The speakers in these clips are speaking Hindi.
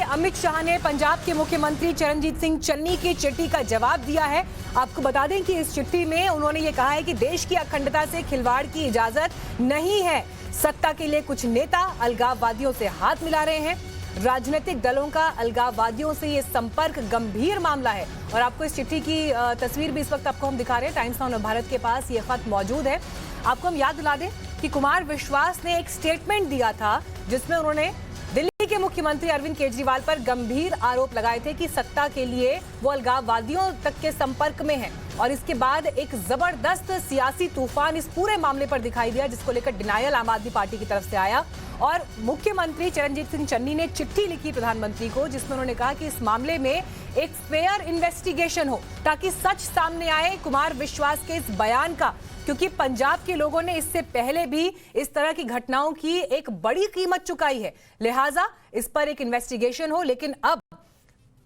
अमित शाह ने पंजाब के मुख्यमंत्री चरणजीत सिंह चन्नी की चिट्ठी का जवाब दिया है। आपको बता दें कि इस चिट्ठी में उन्होंने ये कहा है कि देश की अखंडता से खिलवाड़ की इजाजत नहीं है। सत्ता के लिए कुछ नेता अलगाववादियों से हाथ मिला रहे हैं। राजनीतिक दलों का अलगाववादियों से ये संपर्क गंभीर मामला है। और आपको इस चिट्ठी की तस्वीर भी इस वक्त आपको हम दिखा रहे हैं। टाइम्स नाउ भारत के पास ये खत मौजूद है। आपको हम याद दिला दें कि कुमार विश्वास ने एक स्टेटमेंट दिया था जिसमें उन्होंने दिल्ली के मुख्यमंत्री अरविंद केजरीवाल पर गंभीर आरोप लगाए थे कि सत्ता के लिए वो अलगाववादियों तक के संपर्क में है। और इसके बाद एक जबरदस्त सियासी तूफान इस पूरे मामले पर दिखाई दिया, जिसको लेकर डिनायल आम आदमी पार्टी की तरफ से आया। और मुख्यमंत्री चरणजीत सिंह चन्नी ने चिट्ठी लिखी प्रधानमंत्री को, जिसमें उन्होंने कहा कि इस मामले में एक फेयर इन्वेस्टिगेशन हो ताकि सच सामने आए कुमार विश्वास के इस बयान का, क्योंकि पंजाब के लोगों ने इससे पहले भी इस तरह की घटनाओं की एक बड़ी कीमत चुकाई है। लिहाजा इस पर एक इन्वेस्टिगेशन हो। लेकिन अब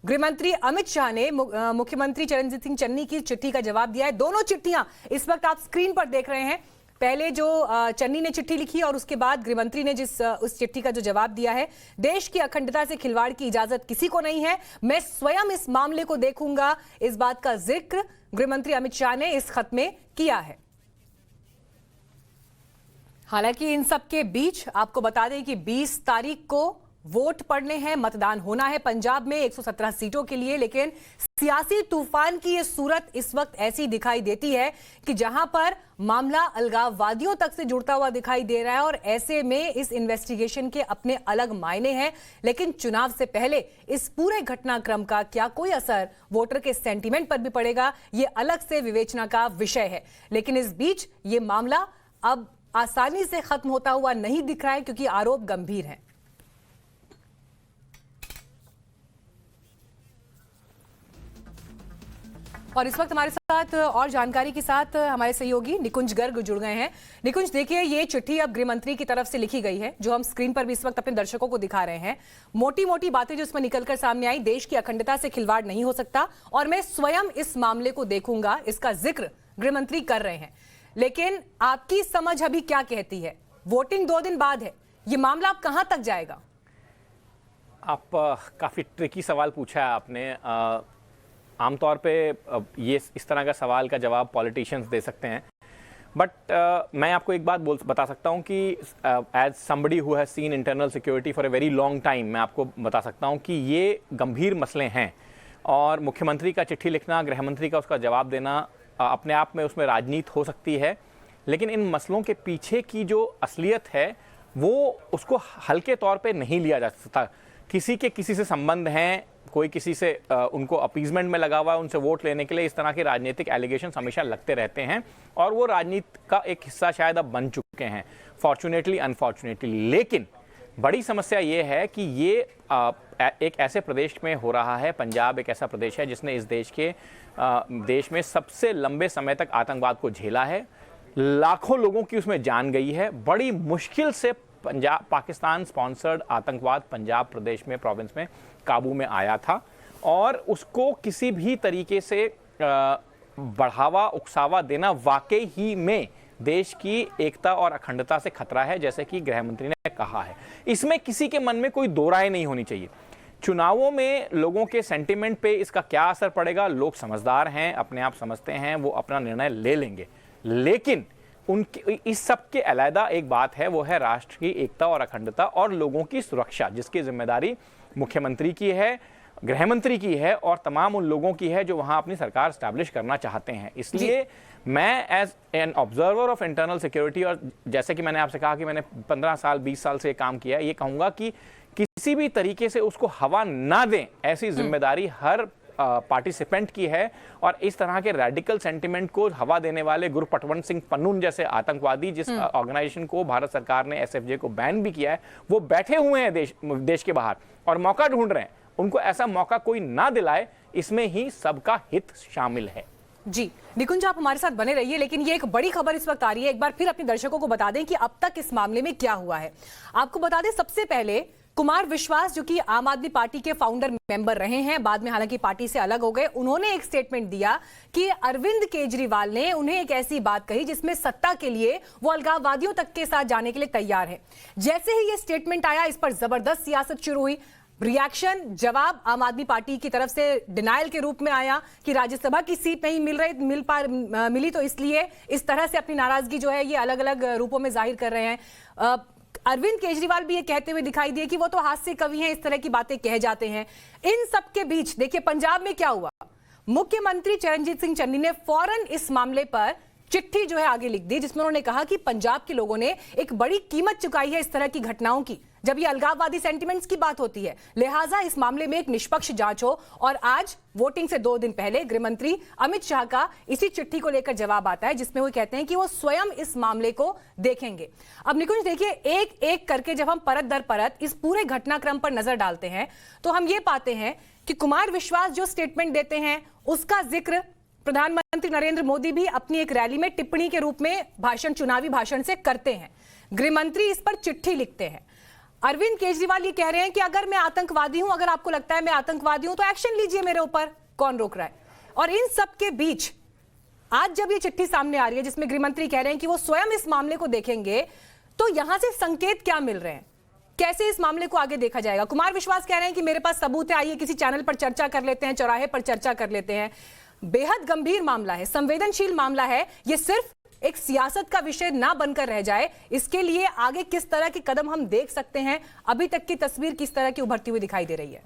गृहमंत्री अमित शाह ने मुख्यमंत्री चरणजीत सिंह चन्नी की चिट्ठी का जवाब दिया है। दोनों चिट्ठियां इस वक्त आप स्क्रीन पर देख रहे हैं। पहले जो चन्नी ने चिट्ठी लिखी और उसके बाद गृहमंत्री ने उस चिट्ठी का जो जवाब दिया है। देश की अखंडता से खिलवाड़ की इजाजत किसी को नहीं है, मैं स्वयं इस मामले को देखूंगा, इस बात का जिक्र गृहमंत्री अमित शाह ने इस खत में किया है। हालांकि इन सब के बीच आपको बता दें कि 20 तारीख को वोट पड़ने हैं, मतदान होना है पंजाब में 117 सीटों के लिए। लेकिन सियासी तूफान की ये सूरत इस वक्त ऐसी दिखाई देती है कि जहां पर मामला अलगाववादियों तक से जुड़ता हुआ दिखाई दे रहा है। और ऐसे में इस इन्वेस्टिगेशन के अपने अलग मायने हैं। लेकिन चुनाव से पहले इस पूरे घटनाक्रम का क्या कोई असर वोटर के सेंटीमेंट पर भी पड़ेगा, ये अलग से विवेचना का विषय है। लेकिन इस बीच ये मामला अब आसानी से खत्म होता हुआ नहीं दिख रहा है, क्योंकि आरोप गंभीर हैं। और इस वक्त हमारे साथ और जानकारी के साथ हमारे सहयोगी निकुंज गर्ग जुड़ गए हैं। निकुंज, देखिए ये चिट्ठी अब गृहमंत्री की तरफ से लिखी गई है, जो हम स्क्रीन पर भी इस वक्त अपने दर्शकों को दिखा रहे हैं। मोटी मोटी बातें जो इसमें निकलकर सामने आई, देश की अखंडता से खिलवाड़ नहीं हो सकता और मैं स्वयं इस मामले को देखूंगा, इसका जिक्र गृहमंत्री कर रहे हैं। लेकिन आपकी समझ अभी क्या कहती है? वोटिंग 2 दिन बाद है, ये मामला अब कहां तक जाएगा? आप काफी ट्रिकी सवाल पूछा है आपने। आमतौर पे ये इस तरह का सवाल का जवाब पॉलिटिशियंस दे सकते हैं, बट मैं आपको एक बात बता सकता हूं कि as somebody who has seen internal security for a very long time, मैं आपको बता सकता हूं कि ये गंभीर मसले हैं। और मुख्यमंत्री का चिट्ठी लिखना, गृहमंत्री का उसका जवाब देना, अपने आप में उसमें राजनीति हो सकती है। लेकिन इन मसलों के पीछे की जो असलियत है वो उसको हल्के तौर पे नहीं लिया जा सकता। किसी के किसी से संबंध हैं, कोई किसी से उनको अपीजमेंट में लगा हुआ है, उनसे वोट लेने के लिए, इस तरह के राजनीतिक एलिगेशंस हमेशा लगते रहते हैं और वो राजनीति का एक हिस्सा शायद अब बन चुके हैं, फॉर्चुनेटली अनफॉर्चुनेटली। लेकिन बड़ी समस्या ये है कि ये एक ऐसे प्रदेश में हो रहा है। पंजाब एक ऐसा प्रदेश है जिसने इस देश में सबसे लंबे समय तक आतंकवाद को झेला है। लाखों लोगों की उसमें जान गई है। बड़ी मुश्किल से पाकिस्तान स्पॉन्सर्ड आतंकवाद पंजाब प्रदेश में, प्रोविंस में काबू में आया था और उसको किसी भी तरीके से बढ़ावा उकसावा देना वाकई ही में देश की एकता और अखंडता से खतरा है, जैसे कि गृहमंत्री ने कहा है। इसमें किसी के मन में कोई दो राय नहीं होनी चाहिए। चुनावों में लोगों के सेंटिमेंट पे इसका क्या असर पड़ेगा, लोग समझदार हैं, अपने आप समझते हैं, वो अपना निर्णय ले लेंगे। लेकिन उनके इस सब के अलग एक बात है, वो है राष्ट्र की एकता और अखंडता और लोगों की सुरक्षा, जिसकी जिम्मेदारी मुख्यमंत्री की है, गृहमंत्री की है और तमाम उन लोगों की है जो वहां अपनी सरकार स्टैब्लिश करना चाहते हैं। इसलिए मैं as an observer of internal security, और जैसे कि मैंने आपसे कहा कि मैंने 15 साल 20 साल से काम किया है, ये कहूंगा कि किसी भी तरीके से उसको हवा ना दें, ऐसी जिम्मेदारी हर पार्टिसिपेंट की है। और इस तरह के रेडिकल सेंटिमेंट को हवा देने वाले गुरपटवंत सिंह पन्नून जैसे आतंकवादी, जिस ऑर्गेनाइजेशन को भारत सरकार ने एसएफजे को बैन भी किया है, वो बैठे हुए हैं देश के बाहर और मौका ढूंढ रहे हैं। उनको ऐसा मौका कोई ना दिलाए, इसमें ही सबका हित शामिल है। जी निकुंज, आप हमारे साथ बने रहिए। लेकिन ये एक बड़ी खबर इस वक्त आ रही है, एक बार फिर अपने दर्शकों को बता दें कि अब तक इस मामले में क्या हुआ है। आपको बता दें, सबसे पहले कुमार विश्वास, जो कि आम आदमी पार्टी के फाउंडर मेंबर रहे हैं, बाद में हालांकि पार्टी से अलग हो गए, उन्होंने एक स्टेटमेंट दिया कि अरविंद केजरीवाल ने उन्हें एक ऐसी बात कही जिसमें सत्ता के लिए वो अलगाववादियों तक के साथ जाने के लिए तैयार है। जैसे ही ये स्टेटमेंट आया, इस पर जबरदस्त सियासत शुरू हुई। रिएक्शन, जवाब आम आदमी पार्टी की तरफ से डिनायल के रूप में आया कि राज्यसभा की सीट नहीं मिली, तो इसलिए इस तरह से अपनी नाराजगी जो है ये अलग अलग रूपों में जाहिर कर रहे हैं। अरविंद केजरीवाल भी ये कहते हुए दिखाई दिए कि वो तो हास्य कवि हैं, इस तरह की बातें कह जाते हैं। इन सब के बीच देखिए पंजाब में क्या हुआ। मुख्यमंत्री चरणजीत सिंह चन्नी ने फौरन इस मामले पर चिट्ठी जो है आगे लिख दी, जिसमें उन्होंने कहा कि पंजाब के लोगों ने एक बड़ी कीमत चुकाई है इस तरह की घटनाओं की, जब ये अलगाववादी सेंटिमेंट्स की बात होती है। लिहाजा इस मामले में एक निष्पक्ष जांच हो। और आज वोटिंग से 2 दिन पहले गृह मंत्री अमित शाह का इसी चिट्ठी को लेकर जवाब आता है, जिसमें वो कहते हैं कि वो स्वयं इस मामले को देखेंगे। अब निकुंज देखिए, एक एक करके जब हम परत दर परत इस पूरे घटनाक्रम पर नजर डालते हैं तो हम ये पाते हैं कि कुमार विश्वास जो स्टेटमेंट देते हैं उसका जिक्र प्रधानमंत्री नरेंद्र मोदी भी अपनी एक रैली में टिप्पणी के रूप में चुनावी भाषण से करते हैं। गृह मंत्री इस पर चिट्ठी लिखते हैं। अरविंद केजरीवाल ये कह रहे हैं कि अगर मैं आतंकवादी हूं, अगर आपको लगता है मैं आतंकवादी हूं तो एक्शन लीजिए मेरे ऊपर, कौन रोक रहा है। और इन सब के बीच आज जब ये चिट्ठी सामने आ रही है जिसमें गृह मंत्री कह रहे हैं कि वो स्वयं इस मामले को देखेंगे, तो यहां से संकेत क्या मिल रहे हैं, कैसे इस मामले को आगे देखा जाएगा। कुमार विश्वास कह रहे हैं कि मेरे पास सबूत है, आइए किसी चैनल पर चर्चा कर लेते हैं, चौराहे पर चर्चा कर लेते हैं। बेहद गंभीर मामला है, संवेदनशील मामला है, ये सिर्फ एक सियासत का विषय ना बनकर रह जाए, इसके लिए आगे किस तरह के कदम हम देख सकते हैं, अभी तक की तस्वीर किस तरह की उभरती हुई दिखाई दे रही है।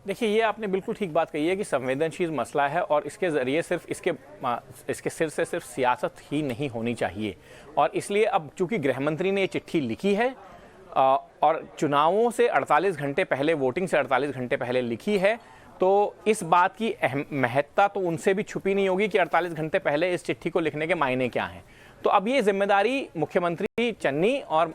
देखिए, ये आपने बिल्कुल ठीक बात कही है कि संवेदनशील मसला है और इसके जरिए सिर्फ इसके सिर से सिर्फ सियासत ही नहीं होनी चाहिए। और इसलिए अब चूंकि गृह मंत्री ने ये चिट्ठी लिखी है और चुनावों से 48 घंटे पहले, वोटिंग से 48 घंटे पहले लिखी है, तो इस बात की महत्ता तो उनसे भी छुपी नहीं होगी कि 48 घंटे पहले इस चिट्ठी को लिखने के मायने क्या हैं। तो अब ये जिम्मेदारी मुख्यमंत्री चन्नी और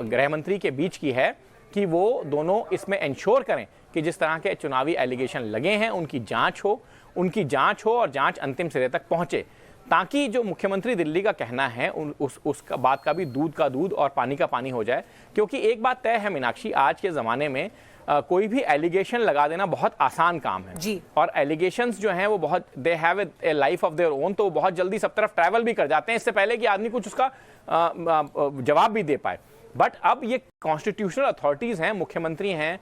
गृह मंत्री के बीच की है कि वो दोनों इसमें इंश्योर करें कि जिस तरह के चुनावी एलिगेशन लगे हैं उनकी जांच हो और जांच अंतिम सिरे तक पहुंचे, ताकि जो मुख्यमंत्री दिल्ली का कहना है उसका बात का भी दूध का दूध और पानी का पानी हो जाए। क्योंकि एक बात तय है मीनाक्षी, आज के ज़माने में कोई भी एलिगेशन लगा देना बहुत आसान काम है जी। और एलिगेशंस जो हैं वो बहुत, they have a life of their own, तो वो बहुत जल्दी सब तरफ ट्रैवल भी कर जाते हैं इससे पहले कि आदमी कुछ उसका जवाब भी दे पाए। बट अब ये कॉन्स्टिट्यूशनल अथॉरिटीज़ हैं, मुख्यमंत्री हैं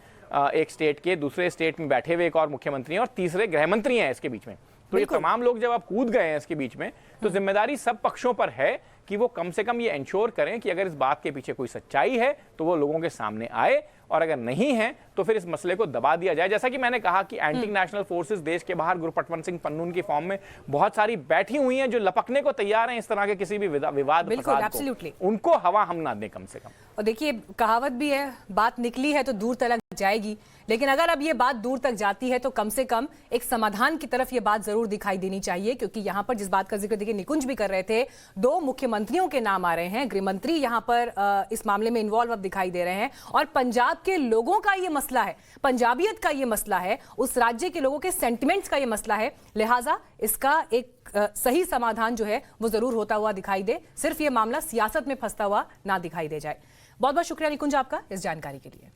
एक स्टेट के, दूसरे स्टेट में बैठे हुए एक और मुख्यमंत्री हैं और तीसरे गृह मंत्री हैं इसके बीच में। तो ये तमाम लोग जब आप कूद गए हैं इसके बीच में, तो जिम्मेदारी सब पक्षों पर है कि वो कम से कम ये इंश्योर करें कि अगर इस बात के पीछे कोई सच्चाई है तो वो लोगों के सामने आए, और अगर नहीं है तो फिर इस मसले को दबा दिया जाए। जैसा कि मैंने कहा कि एंटी नेशनल फोर्सेस देश के बाहर गुरपटवंत सिंह पन्नून की फॉर्म में बहुत सारी बैठी हुई हैं जो लपकने को तैयार हैं इस तरह के किसी भी विवाद फसाद को, उनको हवा हम ना दें कम से कम। और देखिए, कहावत भी है, बात निकली है तो दूर तक जाएगी, लेकिन अगर अब ये बात दूर तक जाती है तो कम से कम एक समाधान की तरफ ये बात जरूर दिखाई देनी चाहिए। क्योंकि यहां पर जिस बात का जिक्र देखिए निकुंज भी कर रहे थे, 2 मुख्यमंत्रियों के नाम आ रहे हैं, गृह मंत्री यहां पर इस मामले में इन्वॉल्व अब दिखाई दे रहे हैं, और पंजाब के लोगों का ये मसला है, पंजाबियत का ये मसला है, उस राज्य के लोगों के सेंटिमेंट्स का ये मसला है। लिहाजा इसका एक सही समाधान जो है वो जरूर होता हुआ दिखाई दे, सिर्फ ये मामला सियासत में फंसता हुआ ना दिखाई दे जाए। बहुत बहुत शुक्रिया निकुंज आपका इस जानकारी के लिए।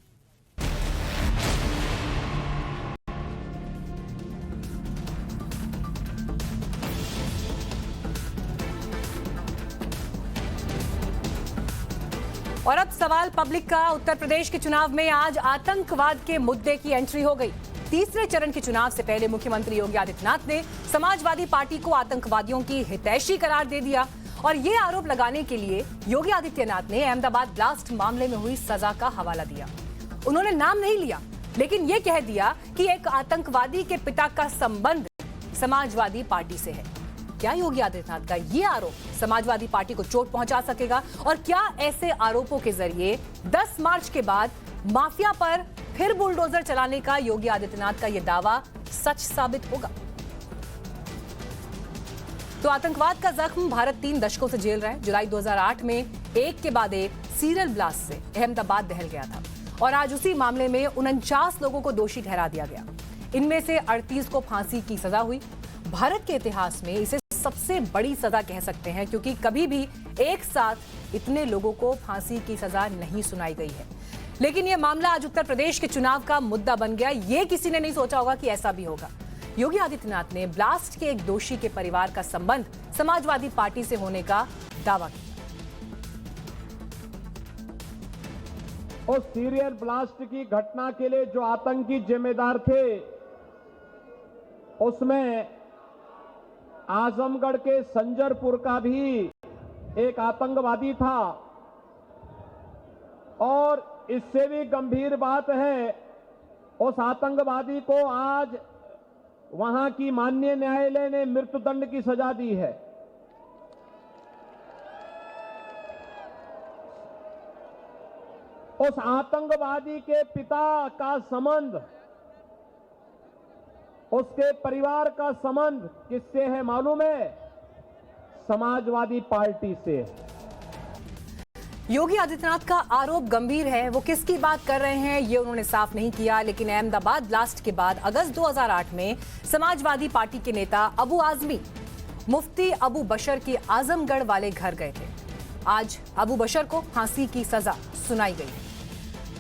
और अब सवाल पब्लिक का। उत्तर प्रदेश के चुनाव में आज आतंकवाद के मुद्दे की एंट्री हो गई। तीसरे चरण के चुनाव से पहले मुख्यमंत्री योगी आदित्यनाथ ने समाजवादी पार्टी को आतंकवादियों की हितैषी करार दे दिया और ये आरोप लगाने के लिए योगी आदित्यनाथ ने अहमदाबाद ब्लास्ट मामले में हुई सजा का हवाला दिया। उन्होंने नाम नहीं लिया, लेकिन ये कह दिया कि एक आतंकवादी के पिता का संबंध समाजवादी पार्टी से है। क्या योगी आदित्यनाथ का ये आरोप समाजवादी पार्टी को चोट पहुंचा सकेगा? और क्या ऐसे आरोपों के जरिए 10 मार्च के बाद माफिया पर फिर बुलडोजर चलाने का योगी आदित्यनाथ का यह दावा सच साबित होगा? तो आतंकवाद का जख्म भारत 3 दशकों से झेल रहा है। जुलाई 2008 में एक के बाद एक सीरियल ब्लास्ट से अहमदाबाद दहल गया था और आज उसी मामले में 49 लोगों को दोषी ठहरा दिया गया। इनमें से 38 को फांसी की सजा हुई। भारत के इतिहास में इसे सबसे बड़ी सजा कह सकते हैं, क्योंकि कभी भी एक साथ इतने लोगों को फांसी की सजा नहीं सुनाई गई है। लेकिन यह मामला आज उत्तर प्रदेश के चुनाव का मुद्दा बन गया। ये किसी ने नहीं सोचा होगा कि ऐसा भी होगा। योगी आदित्यनाथ ने ब्लास्ट के एक दोषी के परिवार का संबंध समाजवादी पार्टी से होने का दावा किया। उस सीरियल ब्लास्ट की घटना के लिए जो आतंकी जिम्मेदार थे, उसमें आजमगढ़ के संजरपुर का भी एक आतंकवादी था। और इससे भी गंभीर बात है, उस आतंकवादी को आज वहां की माननीय न्यायालय ने मृत्युदंड की सजा दी है। उस आतंकवादी के पिता का संबंध, उसके परिवार का संबंध किससे है मालूम है? समाजवादी पार्टी से। योगी आदित्यनाथ का आरोप गंभीर है। वो किसकी बात कर रहे हैं ये उन्होंने साफ नहीं किया, लेकिन अहमदाबाद ब्लास्ट के बाद अगस्त 2008 में समाजवादी पार्टी के नेता अबू आजमी मुफ्ती अबू बशर के आजमगढ़ वाले घर गए थे। आज अबू बशर को फांसी की सजा सुनाई गई है।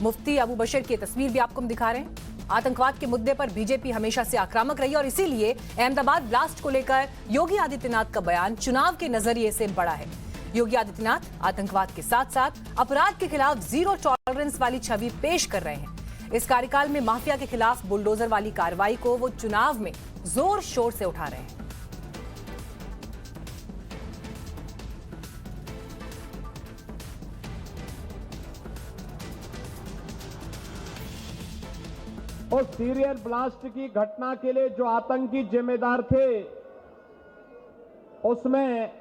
मुफ्ती अबू बशर की तस्वीर भी आपको हम दिखा रहे हैं। आतंकवाद के मुद्दे पर बीजेपी हमेशा से आक्रामक रही और इसीलिए अहमदाबाद ब्लास्ट को लेकर योगी आदित्यनाथ का बयान चुनाव के नजरिए से बड़ा है। योगी आदित्यनाथ आतंकवाद के साथ साथ अपराध के खिलाफ जीरो टॉलरेंस वाली छवि पेश कर रहे हैं। इस कार्यकाल में माफिया के खिलाफ बुलडोजर वाली कार्रवाई को वो चुनाव में जोर शोर से उठा रहे हैं। उस सीरियल ब्लास्ट की घटना के लिए जो आतंकी जिम्मेदार थे, उसमें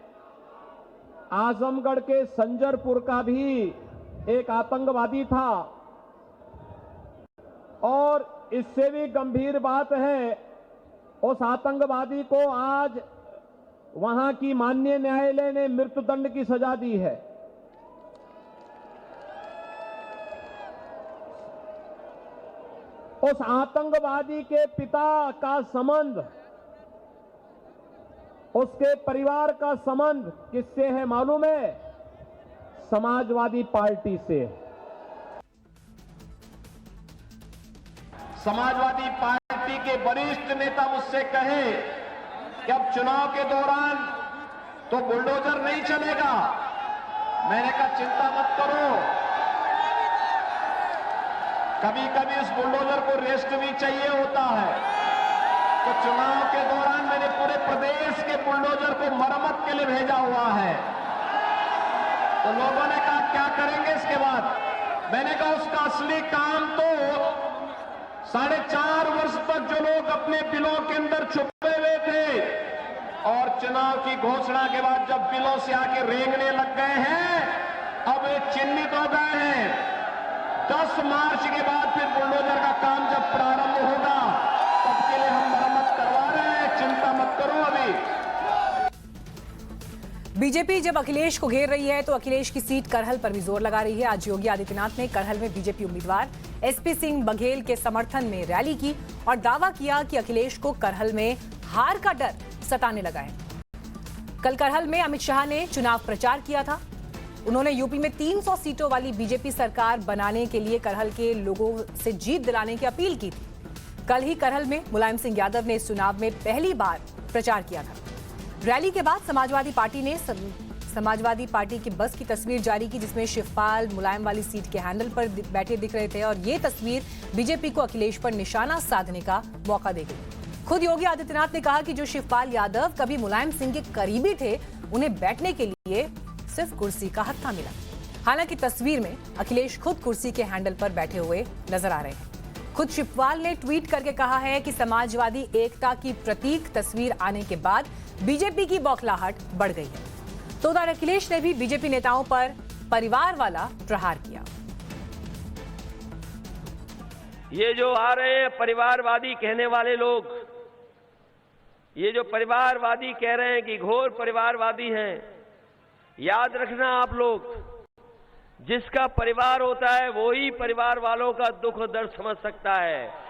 आजमगढ़ के संजरपुर का भी एक आतंकवादी था। और इससे भी गंभीर बात है, उस आतंकवादी को आज वहां की माननीय न्यायालय ने मृत्युदंड की सजा दी है। उस आतंकवादी के पिता का संबंध, उसके परिवार का संबंध किससे है मालूम है? समाजवादी पार्टी से। समाजवादी पार्टी के वरिष्ठ नेता मुझसे कहे कि अब चुनाव के दौरान तो बुलडोजर नहीं चलेगा। मैंने कहा चिंता मत करो, कभी कभी उस बुलडोजर को रेस्ट भी चाहिए होता है। तो चुनाव के दौरान मैंने पूरे प्रदेश के बुलडोजर को मरम्मत के लिए भेजा हुआ है। तो लोगों ने कहा क्या करेंगे इसके बाद? मैंने कहा उसका असली काम तो 4.5 वर्ष तक जो लोग अपने बिलों के अंदर छुपे हुए थे और चुनाव की घोषणा के बाद जब बिलों से आके रेंगने लग गए हैं, अब वे चिन्हित हो गए हैं। 10 मार्च के बाद फिर बुलडोजर का काम जब प्रारंभ होगा, तब के लिए हम मरम्मत करवा रहे हैं, चिंता मत करो। अभी बीजेपी जब अखिलेश को घेर रही है तो अखिलेश की सीट करहल पर भी जोर लगा रही है। आज योगी आदित्यनाथ ने करहल में बीजेपी उम्मीदवार एसपी सिंह बघेल के समर्थन में रैली की और दावा किया कि अखिलेश को करहल में हार का डर सताने लगा है। कल करहल में अमित शाह ने चुनाव प्रचार किया था। उन्होंने यूपी में 300 सीटों वाली बीजेपी सरकार बनाने के लिए करहल के लोगों से जीत दिलाने की अपील की थी। कल ही करहल में मुलायम सिंह यादव ने इस चुनाव में पहली बार प्रचार किया था। रैली के बाद समाजवादी पार्टी ने समाजवादी पार्टी की बस की तस्वीर जारी की, जिसमें शिवपाल मुलायम वाली सीट के हैंडल पर बैठे दिख रहे थे और ये तस्वीर बीजेपी को अखिलेश पर निशाना साधने का मौका दे गई। खुद योगी आदित्यनाथ ने कहा कि जो शिवपाल यादव कभी मुलायम सिंह के करीबी थे, उन्हें बैठने के लिए सिर्फ कुर्सी का हत्था मिला। हालांकि तस्वीर में अखिलेश खुद कुर्सी के हैंडल पर बैठे हुए नजर आ रहे हैं। खुद शिवपाल ने ट्वीट करके कहा है कि समाजवादी एकता की प्रतीक तस्वीर आने के बाद बीजेपी की बौखलाहट बढ़ गई है। तो उधर अखिलेश ने भी बीजेपी नेताओं पर परिवार वाला प्रहार किया। ये जो आ रहे हैं परिवारवादी कहने वाले लोग, ये जो परिवारवादी कह रहे हैं कि घोर परिवारवादी हैं, याद रखना आप लोग, जिसका परिवार होता है वो ही परिवार वालों का दुख दर्द समझ सकता है।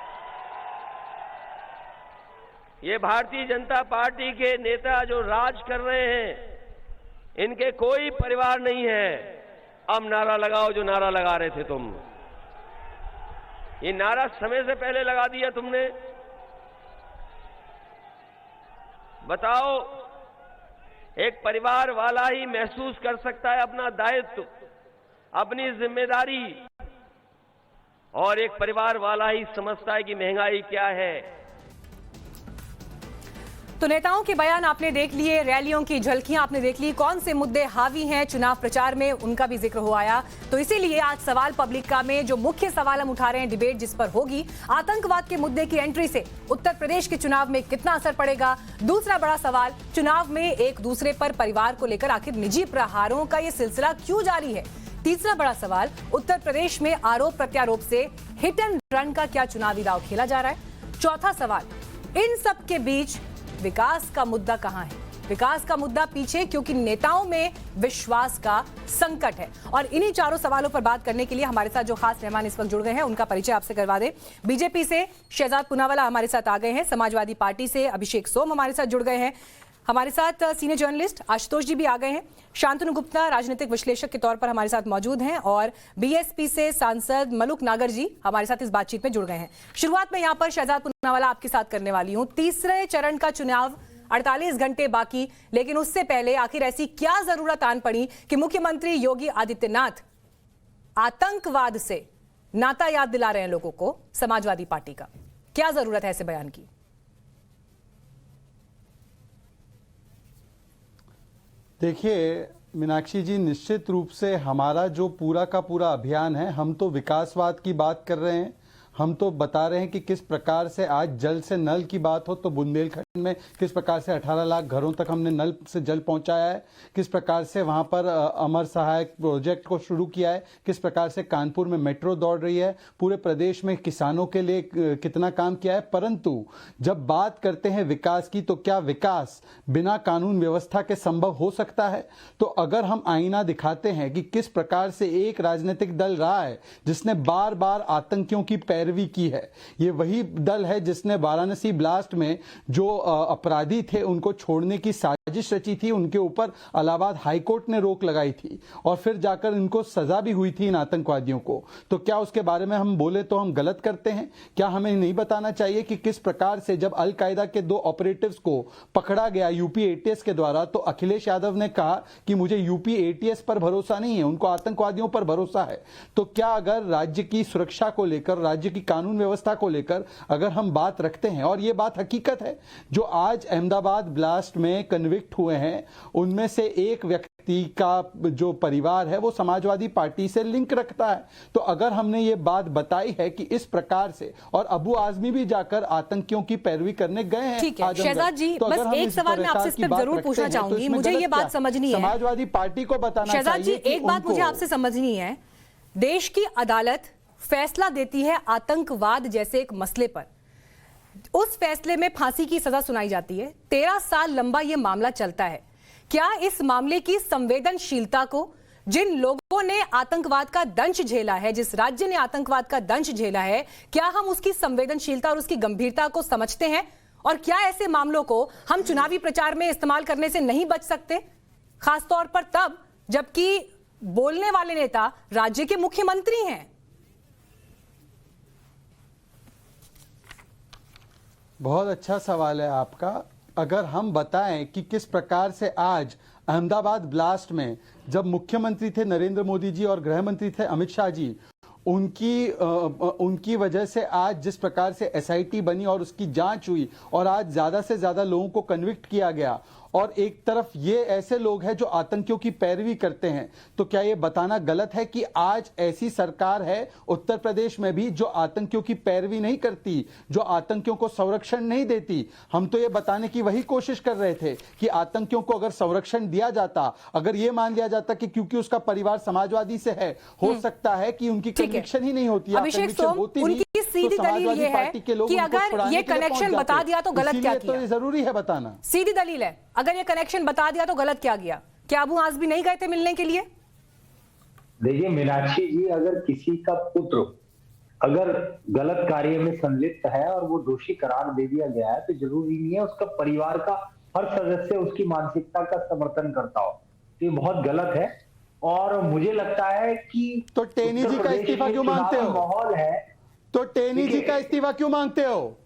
ये भारतीय जनता पार्टी के नेता जो राज कर रहे हैं, इनके कोई परिवार नहीं है। अब नारा लगाओ जो नारा लगा रहे थे तुम, ये नारा समय से पहले लगा दिया तुमने। बताओ, एक परिवार वाला ही महसूस कर सकता है अपना दायित्व, अपनी जिम्मेदारी। और एक परिवार वाला ही समझता है कि महंगाई क्या है। तो नेताओं के बयान आपने देख लिए, रैलियों की झलकियां आपने देख ली, कौन से मुद्दे हावी हैं चुनाव प्रचार में उनका भी जिक्र हो आया। तो इसीलिए आज सवाल पब्लिक का में जो मुख्य सवाल हम उठा रहे हैं, डिबेट जिस पर होगी, आतंकवाद के मुद्दे की एंट्री से उत्तर प्रदेश के चुनाव में कितना असर पड़ेगा। दूसरा बड़ा सवाल, चुनाव में एक दूसरे पर परिवार को लेकर आखिर निजी प्रहारों का ये सिलसिला क्यों जारी है। तीसरा बड़ा सवाल, उत्तर प्रदेश में आरोप प्रत्यारोप से हिट एंड रन का क्या चुनावी दांव खेला जा रहा है। चौथा सवाल, इन सब के बीच विकास का मुद्दा कहां है। विकास का मुद्दा पीछे क्योंकि नेताओं में विश्वास का संकट है। और इन्हीं चारों सवालों पर बात करने के लिए हमारे साथ जो खास मेहमान इस वक्त जुड़ गए हैं उनका परिचय आपसे करवा दें। बीजेपी से शहजाद पूनावाला हमारे साथ आ गए हैं, समाजवादी पार्टी से अभिषेक सोम हमारे साथ जुड़ गए हैं, हमारे साथ सीनियर जर्नलिस्ट आशुतोष जी भी आ गए हैं, शांतनु गुप्ता राजनीतिक विश्लेषक के तौर पर हमारे साथ मौजूद हैं, और बीएसपी से सांसद मलुक नागर जी हमारे साथ इस बातचीत में जुड़ गए हैं। शुरुआत में यहां पर शहजाद पूनावाला आपके साथ करने वाली हूं। तीसरे चरण का चुनाव 48 घंटे बाकी, लेकिन उससे पहले आखिर ऐसी क्या जरूरत आन पड़ी कि मुख्यमंत्री योगी आदित्यनाथ आतंकवाद से नाता याद दिला रहे हैं लोगों को समाजवादी पार्टी का। क्या जरूरत है ऐसे बयान की? देखिए मीनाक्षी जी, निश्चित रूप से हमारा जो पूरा का पूरा अभियान है, हम तो विकासवाद की बात कर रहे हैं। हम तो बता रहे हैं कि किस प्रकार से आज जल से नल की बात हो तो बुंदेलखंड में किस प्रकार से 18 लाख घरों तक हमने नल से जल पहुंचाया है, किस प्रकार से वहां पर अमर सहायक प्रोजेक्ट को शुरू किया है, किस प्रकार से कानपुर में मेट्रो दौड़ रही है, पूरे प्रदेश में किसानों के लिए कितना काम किया है। परंतु जब बात करते हैं विकास की, तो क्या विकास बिना कानून व्यवस्था के संभव हो सकता है? तो अगर हम आईना दिखाते हैं कि किस प्रकार से एक राजनीतिक दल रहा है जिसने बार बार आतंकियों की पैरवी की है, ये वही दल है जिसने वाराणसी ब्लास्ट में जो अपराधी थे उनको छोड़ने की साजिश रची थी, उनके ऊपर इलाहाबाद हाईकोर्ट ने रोक लगाई थी और फिर जाकर इनको सजा भी हुई थी इन आतंकवादियों को। तो क्या उसके बारे में हम बोले तो हम गलत करते हैं? क्या हमें नहीं बताना चाहिए कि किस प्रकार से जब अलकायदा के 2 ऑपरेटिव्स को पकड़ा गया यूपी एटीएस के द्वारा, तो अखिलेश यादव ने कहा कि मुझे यूपी एटीएस पर भरोसा नहीं है, उनको आतंकवादियों पर भरोसा है। तो क्या अगर राज्य की सुरक्षा को लेकर, राज्य की कानून व्यवस्था को लेकर अगर हम बात रखते हैं, और ये बात हकीकत है, जो आज अहमदाबाद ब्लास्ट में कन्विक्ट हुए हैं उनमें से एक व्यक्ति का जो परिवार है वो समाजवादी पार्टी से लिंक रखता है। तो अगर हमने ये बात बताई है कि इस प्रकार से, और अबू आजमी भी जाकर आतंकियों की पैरवी करने गए हैं। ठीक है शहजाद जी, तो बस एक सवाल मैं आपसे सिर्फ जरूर पूछना चाहूंगी, मुझे ये बात समझनी है, समाजवादी पार्टी को बताना चाहिए। शहजाद जी, एक बात मुझे आपसे समझनी है, देश की अदालत फैसला देती है आतंकवाद जैसे एक मसले पर, उस फैसले में फांसी की सजा सुनाई जाती है, 13 साल लंबा यह मामला चलता है। क्या इस मामले की संवेदनशीलता को, जिन लोगों ने आतंकवाद का दंश झेला है, जिस राज्य ने आतंकवाद का दंश झेला है, क्या हम उसकी संवेदनशीलता और उसकी गंभीरता को समझते हैं? और क्या ऐसे मामलों को हम चुनावी प्रचार में इस्तेमाल करने से नहीं बच सकते, खासतौर पर तब जबकि बोलने वाले नेता राज्य के मुख्यमंत्री हैं? बहुत अच्छा सवाल है आपका। अगर हम बताएं कि किस प्रकार से आज अहमदाबाद ब्लास्ट में जब मुख्यमंत्री थे नरेंद्र मोदी जी और गृह मंत्री थे अमित शाह जी, उनकी वजह से आज जिस प्रकार से एसआईटी बनी और उसकी जांच हुई और आज ज्यादा से ज्यादा लोगों को कन्विक्ट किया गया, और एक तरफ ये ऐसे लोग हैं जो आतंकियों की पैरवी करते हैं, तो क्या ये बताना गलत है कि आज ऐसी सरकार है उत्तर प्रदेश में भी जो आतंकियों की पैरवी नहीं करती, जो आतंकियों को संरक्षण नहीं देती? हम तो ये बताने की वही कोशिश कर रहे थे कि आतंकियों को अगर संरक्षण दिया जाता, अगर ये मान लिया जाता कि क्योंकि उसका परिवार समाजवादी से है, हो सकता है कि उनकी कन्विक्शन ही नहीं होती, अभिषेक सोम, उनकी सीधी दलील ये है कि अगर ये कनेक्शन बता दिया तो गलत क्या किया? तो जरूरी है बताना, सीधी दलील है, अगर ये कनेक्शन बता दिया तो गलत क्या किया? क्या अबू आजमी नहीं गए थे मिलने के लिए? देखिए मीनाक्षी जी, अगर किसी का पुत्र अगर गलत कार्य में संलिप्त है और वो दोषी करार दे दिया गया है, तो जरूरी नहीं है उसका परिवार का हर सदस्य उसकी मानसिकता का समर्थन करता हो। ये बहुत गलत है और मुझे लगता है कि तो टेनी जी का इस्तीफा क्यों मांगते हो? माहौल है तो टेनी जी का इस्तीफा क्यों मांगते हो?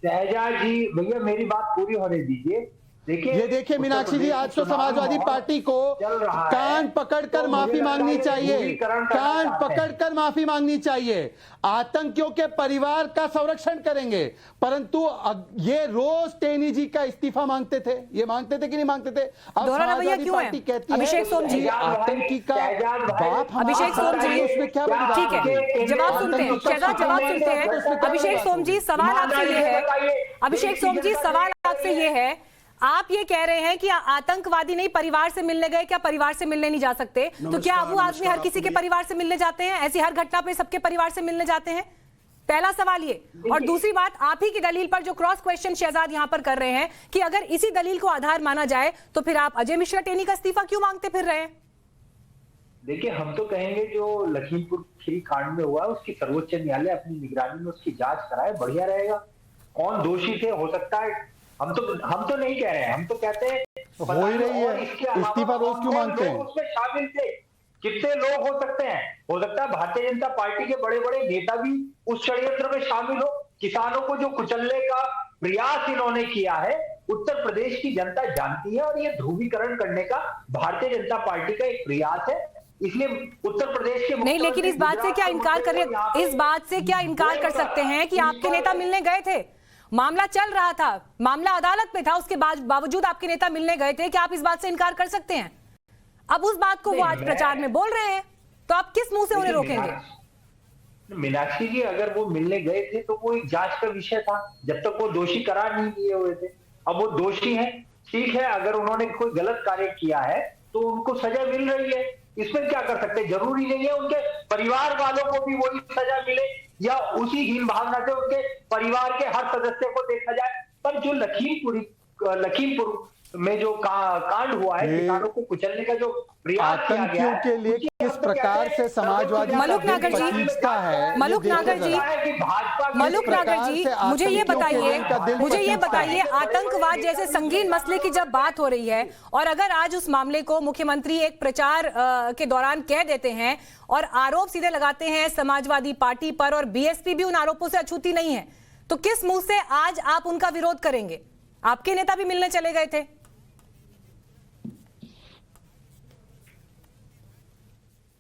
शहजाद जी, भैया मेरी बात पूरी होने दीजिए। ये देखिए मीनाक्षी जी, आज तो समाजवादी पार्टी को कान पकड़कर माफी मांगनी चाहिए, कान पकड़कर माफी मांगनी चाहिए। आतंकियों के परिवार का संरक्षण करेंगे, परंतु ये रोज टेनी जी का इस्तीफा मांगते थे, ये मांगते थे कि नहीं मांगते थे? अब समाजवादी पार्टी कहती है अभिषेक सोम जी, आतंकी का बाप अभिषेक सोम जी, उसमें क्या बड़ी ठीक है, जवाब सुनते हैं, शहजाद जवाब सुनते हैं। अभिषेक सोम जी, सवाल आपसे ये है, अभिषेक सोम जी, सवाल आपसे ये है, आप ये कह रहे हैं कि आतंकवादी नहीं परिवार से मिलने गए, क्या परिवार से मिलने नहीं जा सकते? तो क्या अबू आजमी हर किसी के परिवार से मिलने जाते हैं? ऐसी हर घटना पे सबके परिवार से मिलने जाते हैं? पहला सवाल ये। और दूसरी बात, आप ही की दलील पर जो क्रॉस क्वेश्चन शहजाद यहां पर कर रहे हैं कि अगर इसी दलील को आधार माना जाए तो फिर आप अजय मिश्रा टेनी का इस्तीफा क्यों मांगते फिर रहे हैं? देखिए, हम तो कहेंगे जो लखीमपुर खीरी कांड में हुआ उसकी सर्वोच्च न्यायालय अपनी निगरानी में उसकी जांच कराए, बढ़िया रहेगा। कौन दोषी थे, हो सकता है, हम तो नहीं कह रहे हैं, हम तो कहते हैं हो ही रही है, इस्तीफा रोज क्यों मांगते हैं? उसमें शामिल थे, कितने लोग हो सकते हैं? हो सकता है भारतीय जनता पार्टी के बड़े बड़े नेता भी उस षड्यंत्र में शामिल हो। किसानों को जो कुचलने का प्रयास इन्होंने किया है, उत्तर प्रदेश की जनता जानती है, और ये ध्रुवीकरण करने का भारतीय जनता पार्टी का एक प्रयास है। इसलिए उत्तर प्रदेश के नहीं, लेकिन इस बात से क्या इनकार कर सकते हैं कि आपके नेता मिलने गए थे? मामला चल रहा था, मामला अदालत में था, उसके बावजूद आपके नेता मिलने गए थे, क्या आप इस बात से इनकार कर सकते हैं? अब उस बात को वो आज प्रचार में बोल रहे हैं, तो आप किस मुंह से उन्हें रोकेंगे? मीनाक्षी जी, अगर वो मिलने गए थे तो वो एक जांच का विषय था, जब तक वो दोषी करार नहीं किए हुए थे। अब वो दोषी हैं, ठीक है, अगर उन्होंने कोई गलत कार्य किया है तो उनको सजा मिल रही है, इसमें क्या कर सकते हैं? जरूरी नहीं है उनके परिवार वालों को भी वही सजा मिले या उसी हीन भावना से उनके परिवार के हर सदस्य को देखा जाए। पर जो लखीमपुर में जो कांड हुआ है, किसानों को कुचलने का जो प्रयास किया गया है, के लिए किस प्रकार से समाजवादी मलुक नागर जी, मलुक नागर जी, मुझे ये बताइए, आतंकवाद जैसे संगीन मसले की जब बात हो रही है और अगर आज उस मामले को मुख्यमंत्री एक प्रचार के दौरान कह देते हैं और आरोप सीधे लगाते हैं समाजवादी पार्टी पर और बीएसपी भी उन आरोपों से अछूती नहीं है, तो किस मुंह से आज आप उनका विरोध करेंगे? आपके नेता भी मिलने चले गए थे।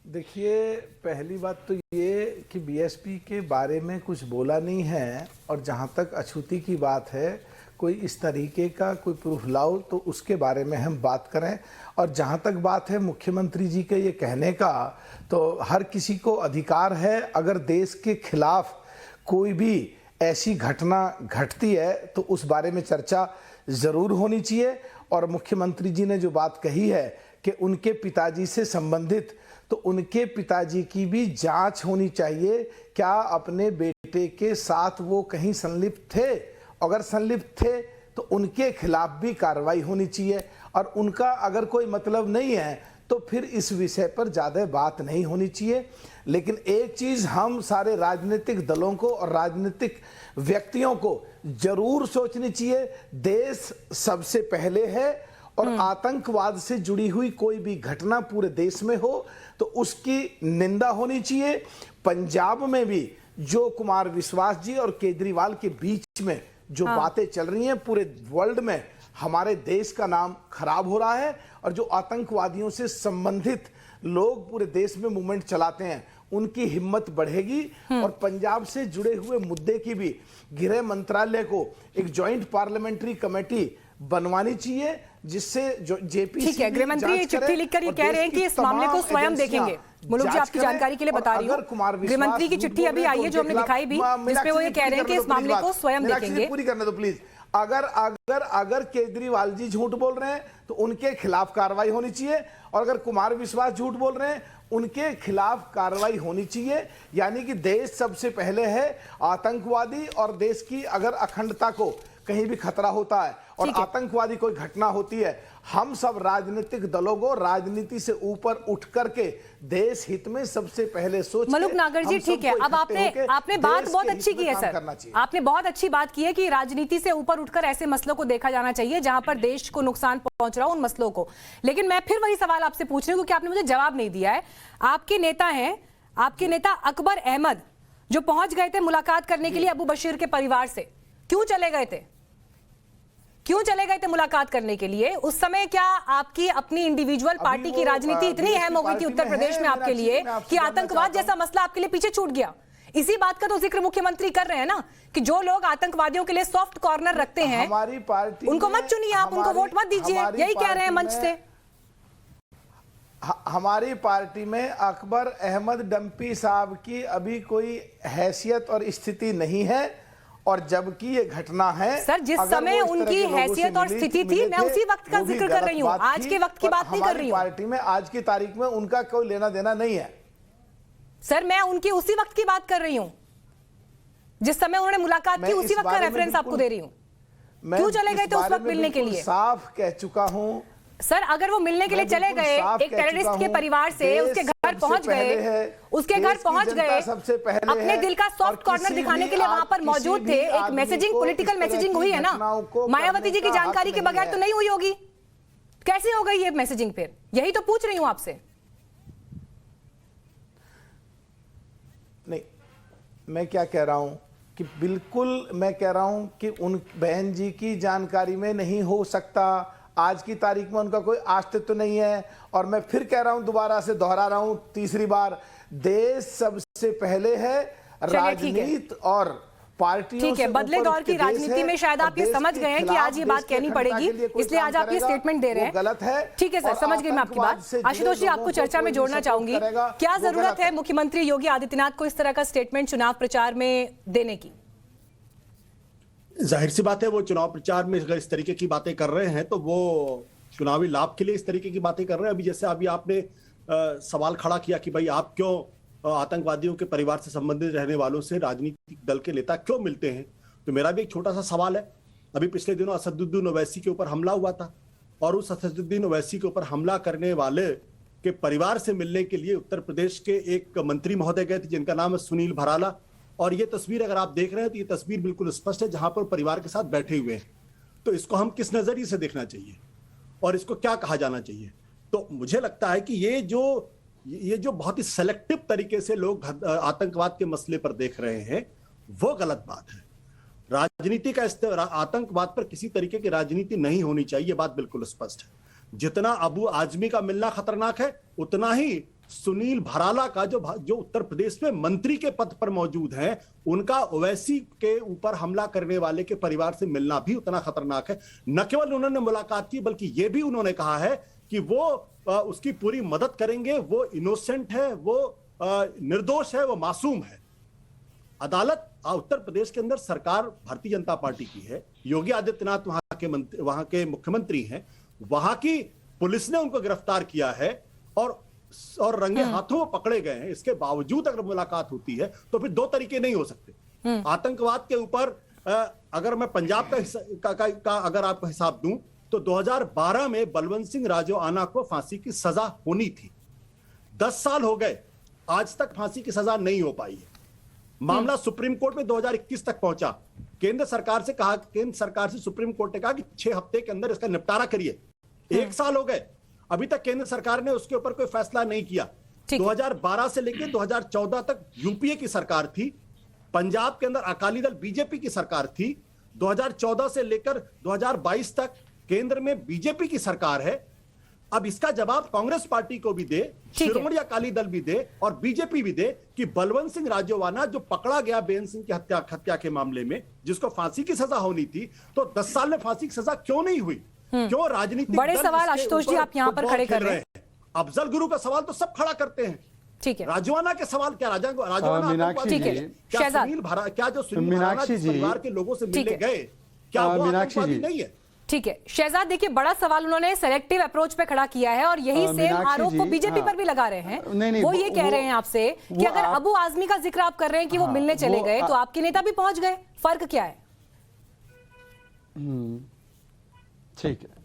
देखिए, पहली बात तो ये कि बीएसपी के बारे में कुछ बोला नहीं है, और जहाँ तक अछूती की बात है, कोई इस तरीके का कोई प्रूफ लाओ तो उसके बारे में हम बात करें। और जहाँ तक बात है मुख्यमंत्री जी के ये कहने का, तो हर किसी को अधिकार है, अगर देश के खिलाफ कोई भी ऐसी घटना घटती है तो उस बारे में चर्चा ज़रूर होनी चाहिए। और मुख्यमंत्री जी ने जो बात कही है कि उनके पिताजी से संबंधित, तो उनके पिताजी की भी जांच होनी चाहिए, क्या अपने बेटे के साथ वो कहीं संलिप्त थे? अगर संलिप्त थे तो उनके खिलाफ भी कार्रवाई होनी चाहिए, और उनका अगर कोई मतलब नहीं है तो फिर इस विषय पर ज़्यादा बात नहीं होनी चाहिए। लेकिन एक चीज़ हम सारे राजनीतिक दलों को और राजनीतिक व्यक्तियों को जरूर सोचनी चाहिए, देश सबसे पहले है, और आतंकवाद से जुड़ी हुई कोई भी घटना पूरे देश में हो तो उसकी निंदा होनी चाहिए। पंजाब में भी जो कुमार विश्वास जी और केजरीवाल के बीच में जो बातें चल रही हैं, पूरे वर्ल्ड में हमारे देश का नाम खराब हो रहा है, और जो आतंकवादियों से संबंधित लोग पूरे देश में मूवमेंट चलाते हैं उनकी हिम्मत बढ़ेगी। और पंजाब से जुड़े हुए मुद्दे की भी गृह मंत्रालय को एक जॉइंट पार्लियामेंट्री कमेटी बनवानी चाहिए, जिससे जो जेपीसी, ठीक है, गृह मंत्री ये चिट्ठी लिखकर ये कह रहे हैं कि इस मामले को स्वयं देखेंगे। मुलुक जी, आपकी जानकारी के लिए बता रही हूँ, गृह मंत्री की चिट्ठी अभी आई है जो हमने दिखाई भी, जिसपे वो ये कह रहे हैं कि इस मामले को स्वयं देखेंगे। पूरी करने दो प्लीज। अगर केजरीवाल जी झूठ बोल रहे हैं तो उनके खिलाफ कार्रवाई होनी चाहिए, और अगर कुमार विश्वास झूठ बोल रहे हैं उनके खिलाफ कार्रवाई होनी चाहिए। यानी कि देश सबसे पहले है, आतंकवादी और देश की अगर अखंडता को कहीं भी खतरा होता है और आतंकवादी कोई घटना होती है, हम सब राजनीतिक दलों को राजनीति से ऊपर उठ करके देश हित में सबसे पहले सोच। मलुक नागर जी, ठीक है, अब आपने बात बहुत अच्छी की है सर, आपने बहुत अच्छी बात की है कि राजनीति से ऊपर उठकर ऐसे मसलों को देखा जाना चाहिए जहां पर देश को नुकसान पहुंच रहा हो, उन मसलों को। लेकिन मैं फिर वही सवाल आपसे पूछ रही हूँ क्योंकि आपने मुझे जवाब नहीं दिया है। आपके नेता हैं, आपके नेता अकबर अहमद, जो पहुंच गए थे मुलाकात करने के लिए अबू बशीर के परिवार से, क्यों चले गए थे? क्यों चले गए थे मुलाकात करने के लिए? उस समय क्या आपकी अपनी इंडिविजुअल पार्टी की राजनीति इतनी अहम हो गई थी उत्तर प्रदेश में आपके लिए कि आतंकवाद जैसा मसला आपके लिए पीछे छूट गया? इसी बात का तो जिक्र मुख्यमंत्री कर रहे हैं ना कि जो लोग आतंकवादियों के लिए सॉफ्ट कॉर्नर रखते हैं हमारी पार्टी उनको मत चुनिए, आप उनको वोट मत दीजिए, यही कह रहे हैं मंच से। हमारी पार्टी में अकबर अहमद डंपी साहब की अभी कोई हैसियत और स्थिति नहीं है, और जबकि ये घटना है सर, जिस समय उनकी हैसियत और स्थिति थी, मैं उसी वक्त का जिक्र कर रही हूँ, आज के वक्त की बात नहीं कर रही हूँ। पार्टी में आज की तारीख में उनका कोई लेना देना नहीं है सर, मैं उनकी उसी वक्त की बात कर रही हूँ, जिस समय उन्होंने मुलाकात की, उसी वक्त का रेफरेंस आपको दे रही हूँ। क्यों चले गए थे उस वक्त मिलने के लिए? साफ कह चुका हूँ सर, अगर वो मिलने के लिए चले गए एक टेररिस्ट के परिवार से, उसके घर पहुंच गए, उसके घर पहुंच गए, अपने दिल का सॉफ्ट कॉर्नर दिखाने के लिए वहां पर मौजूद थे, एक मैसेजिंग, पॉलिटिकल मैसेजिंग हुई है ना, मायावती जी की जानकारी के बगैर तो नहीं हुई होगी, कैसे हो गई ये मैसेजिंग? फिर यही तो पूछ रही हूं आपसे। नहीं, मैं क्या कह रहा हूं कि बिल्कुल मैं कह रहा हूं कि उन बहन जी की जानकारी में नहीं हो सकता, आज की तारीख में उनका कोई अस्तित्व नहीं है। और मैं फिर कह रहा हूं, दोबारा से दोहरा रहा हूं तीसरी बार, देश सबसे पहले है, राजनीति और पार्टियों। ठीक है, बदले दौर की राजनीति में शायद आप ये समझ गए हैं कि आज ये बात कहनी पड़ेगी, इसलिए आज आप ये स्टेटमेंट दे रहे हैं। गलत है। ठीक है सर, समझ गई मैं आपकी बात। आशुतोष जी, आपको चर्चा में जोड़ना चाहूंगी, क्या जरूरत है मुख्यमंत्री योगी आदित्यनाथ को इस तरह का स्टेटमेंट चुनाव प्रचार में देने की? जाहिर सी बात है, वो चुनाव प्रचार में अगर इस तरीके की बातें कर रहे हैं तो वो चुनावी लाभ के लिए इस तरीके की बातें कर रहे हैं। अभी जैसे अभी आपने सवाल खड़ा किया कि भाई आप क्यों आतंकवादियों के परिवार से संबंधित रहने वालों से राजनीतिक दल के नेता क्यों मिलते हैं, तो मेरा भी एक छोटा सा सवाल है। अभी पिछले दिनों असदुद्दीन ओवैसी के ऊपर हमला हुआ था, और उस असदुद्दीन ओवैसी के ऊपर हमला करने वाले के परिवार से मिलने के लिए उत्तर प्रदेश के एक मंत्री महोदय गए थे जिनका नाम है सुनील भराला। और ये तस्वीर अगर आप देख रहे हैं तो ये तस्वीर बिल्कुल स्पष्ट है जहां पर परिवार के साथ बैठे हुए हैं। तो इसको हम किस नजरिए से देखना चाहिए और इसको क्या कहा जाना चाहिए? तो मुझे लगता है कि ये जो बहुत ही सेलेक्टिव तरीके से लोग आतंकवाद के मसले पर देख रहे हैं वो गलत बात है। राजनीति का आतंकवाद पर किसी तरीके की राजनीति नहीं होनी चाहिए, ये बात बिल्कुल स्पष्ट है। जितना अबू आजमी का मिलना खतरनाक है, उतना ही सुनील भराला का जो उत्तर प्रदेश में मंत्री के पद पर मौजूद हैं, उनका ओवैसी के ऊपर हमला करने वाले के परिवार से मिलना भी उतना खतरनाक है। न केवल उन्होंने मुलाकात की बल्कि ये भी उन्होंने कहा है कि वो उसकी पूरी मदद करेंगे, वो इनोसेंट है, वो निर्दोष है, वो मासूम है। अदालत उत्तर प्रदेश के अंदर सरकार भारतीय जनता पार्टी की है, योगी आदित्यनाथ वहां के मुख्यमंत्री हैं, वहां की पुलिस ने उनको गिरफ्तार किया है और रंगे हाथों पकड़े गए हैं। इसके बावजूद अगर मुलाकात होती है तो फिर दो तरीके नहीं हो सकते। आतंकवाद के ऊपर अगर मैं पंजाब का अगर आपको हिसाब दूं तो 2012 में बलवंत सिंह राजोआना को फांसी की सजा होनी थी। 10 साल हो गए, आज तक फांसी की सजा नहीं हो पाई है। मामला सुप्रीम कोर्ट में 2021 तक पहुंचा। केंद्र सरकार से सुप्रीम कोर्ट ने कहा कि 6 हफ्ते के अंदर इसका निपटारा करिए। 1 साल हो गए, अभी तक केंद्र सरकार ने उसके ऊपर कोई फैसला नहीं किया। 2012 से लेकर 2014 तक यूपीए की सरकार थी, पंजाब के अंदर अकाली दल बीजेपी की सरकार थी, 2014 से लेकर 2022 तक केंद्र में बीजेपी की सरकार है। अब इसका जवाब कांग्रेस पार्टी को भी दे, शिरोमणि अकाली दल भी दे और बीजेपी भी दे कि बलवंत सिंह राजोआना जो पकड़ा गया बेअंत सिंह की हत्या के मामले में, जिसको फांसी की सजा होनी थी, तो 10 साल में फांसी की सजा क्यों नहीं हुई? क्यों राजनीतिक बड़े सवाल आशुतोष जी आप यहाँ पर खड़े कर रहे हैं। अफजल गुरु का सवाल तो सब खड़ा करते हैं, ठीक है। राजोआना के सवाल क्या? राजोआना ठीक है, क्या सुनील भराला परिवार के लोगों से मिलने गए, क्या वो आतंकवादी नहीं है? ठीक है शहजाद, देखिए बड़ा सवाल उन्होंने सेलेक्टिव अप्रोच पे खड़ा किया है और यही सेम आरोप वो बीजेपी पर भी लगा रहे हैं। वो ये कह रहे हैं आपसे कि अगर अबू आजमी का जिक्र आप कर रहे हैं कि वो मिलने चले गए तो आपके नेता भी पहुंच गए, फर्क क्या है? ठीक है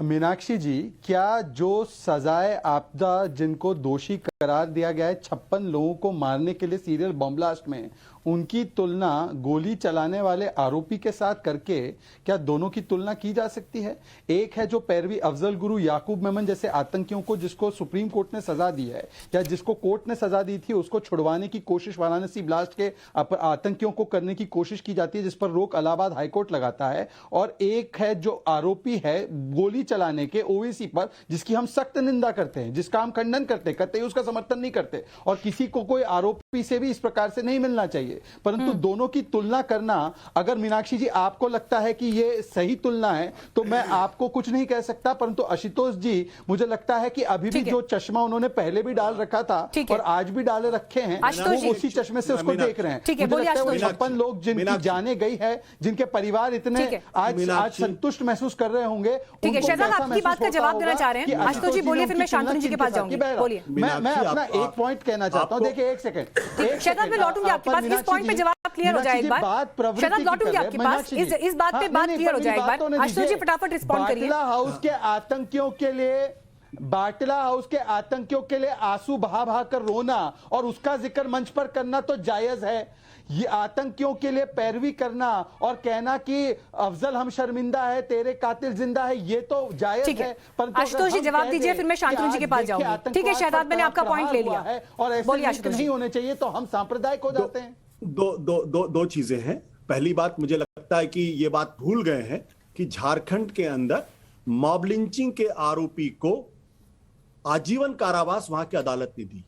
मीनाक्षी जी, क्या जो सजाए आपदा जिनको दोषी करार दिया गया है 56 लोगों को मारने के लिए सीरियल बॉम्ब ब्लास्ट में, उनकी तुलना गोली चलाने वाले आरोपी के साथ करके क्या दोनों की तुलना की जा सकती है? एक है जो पैरवी अफजल गुरु, याकूब मेमन जैसे आतंकियों को, जिसको सुप्रीम कोर्ट ने सजा दी है या जिसको कोर्ट ने सजा दी थी, उसको छुड़वाने की कोशिश वाराणसी ब्लास्ट के आतंकियों को करने की कोशिश की जाती है, जिस पर रोक इलाहाबाद हाईकोर्ट लगाता है। और एक है जो आरोपी है गोली चलाने के ओवैसी पर, जिसकी हम सख्त निंदा करते हैं, जिसका हम खंडन करते हैं, उसका समर्थन नहीं करते, और किसी को कोई आरोपी से भी इस प्रकार से नहीं मिलना चाहिए। परंतु दोनों की तुलना करना, अगर मीनाक्षी जी आपको लगता है कि ये सही तुलना है तो मैं आपको कुछ नहीं कह सकता, परंतु आशुतोष जी मुझे लगता है कि अभी भी जो चश्मा उन्होंने पहले भी डाल रखा था और आज भी डाले रखे हैं, वो उसी चश्मे से उसको देख रहे हैं। मुझे लगता है वो 56 लोग जिनकी जाने गई है, जिनके परिवार इतने आज संतुष्ट महसूस कर रहे होंगे। ठीक है शहजाद, आपकी बात का जवाब देना चाह रहे हैं आशुतोष जी, बोलिए, फिर मैं शांतनु जी के पास जाऊंगी। बोलिए। मैं अपना एक पॉइंट कहना चाहता हूं। देखिए एक सेकंड शहजाद, मैं लौटूंगी आपके पास, इस पॉइंट पे जवाब क्लियर हो जाए एक बार। शहजाद लौटूंगी आपके पास, इस बात पे बात क्लियर हो जाए एक बार। आशुतोष जी फटाफट रिस्पॉन्ड करिए। बाटला हाउस के आतंकियों के लिए, बाटला हाउस के आतंकियों के लिए आंसू बहा बहा कर रोना और उसका जिक्र मंच पर करना तो जायज है। ये आतंकियों के लिए पैरवी करना और कहना कि अफजल हम शर्मिंदा है, तेरे कातिल जिंदा है, ये तो जायज है। आशुतोष जी जवाब दीजिए, फिर मैं शांतनु जी के पास जाऊंगी। ठीक है शहजाद, मैंने आपका पॉइंट ले लिया है और ऐसे नहीं होने चाहिए तो हम सांप्रदायिक हो जाते हैं। दो चीजें हैं। पहली बात, मुझे लगता है कि ये बात भूल गए हैं कि झारखंड के अंदर मॉब लिंचिंग के आरोपी को आजीवन कारावास वहां की अदालत ने दी।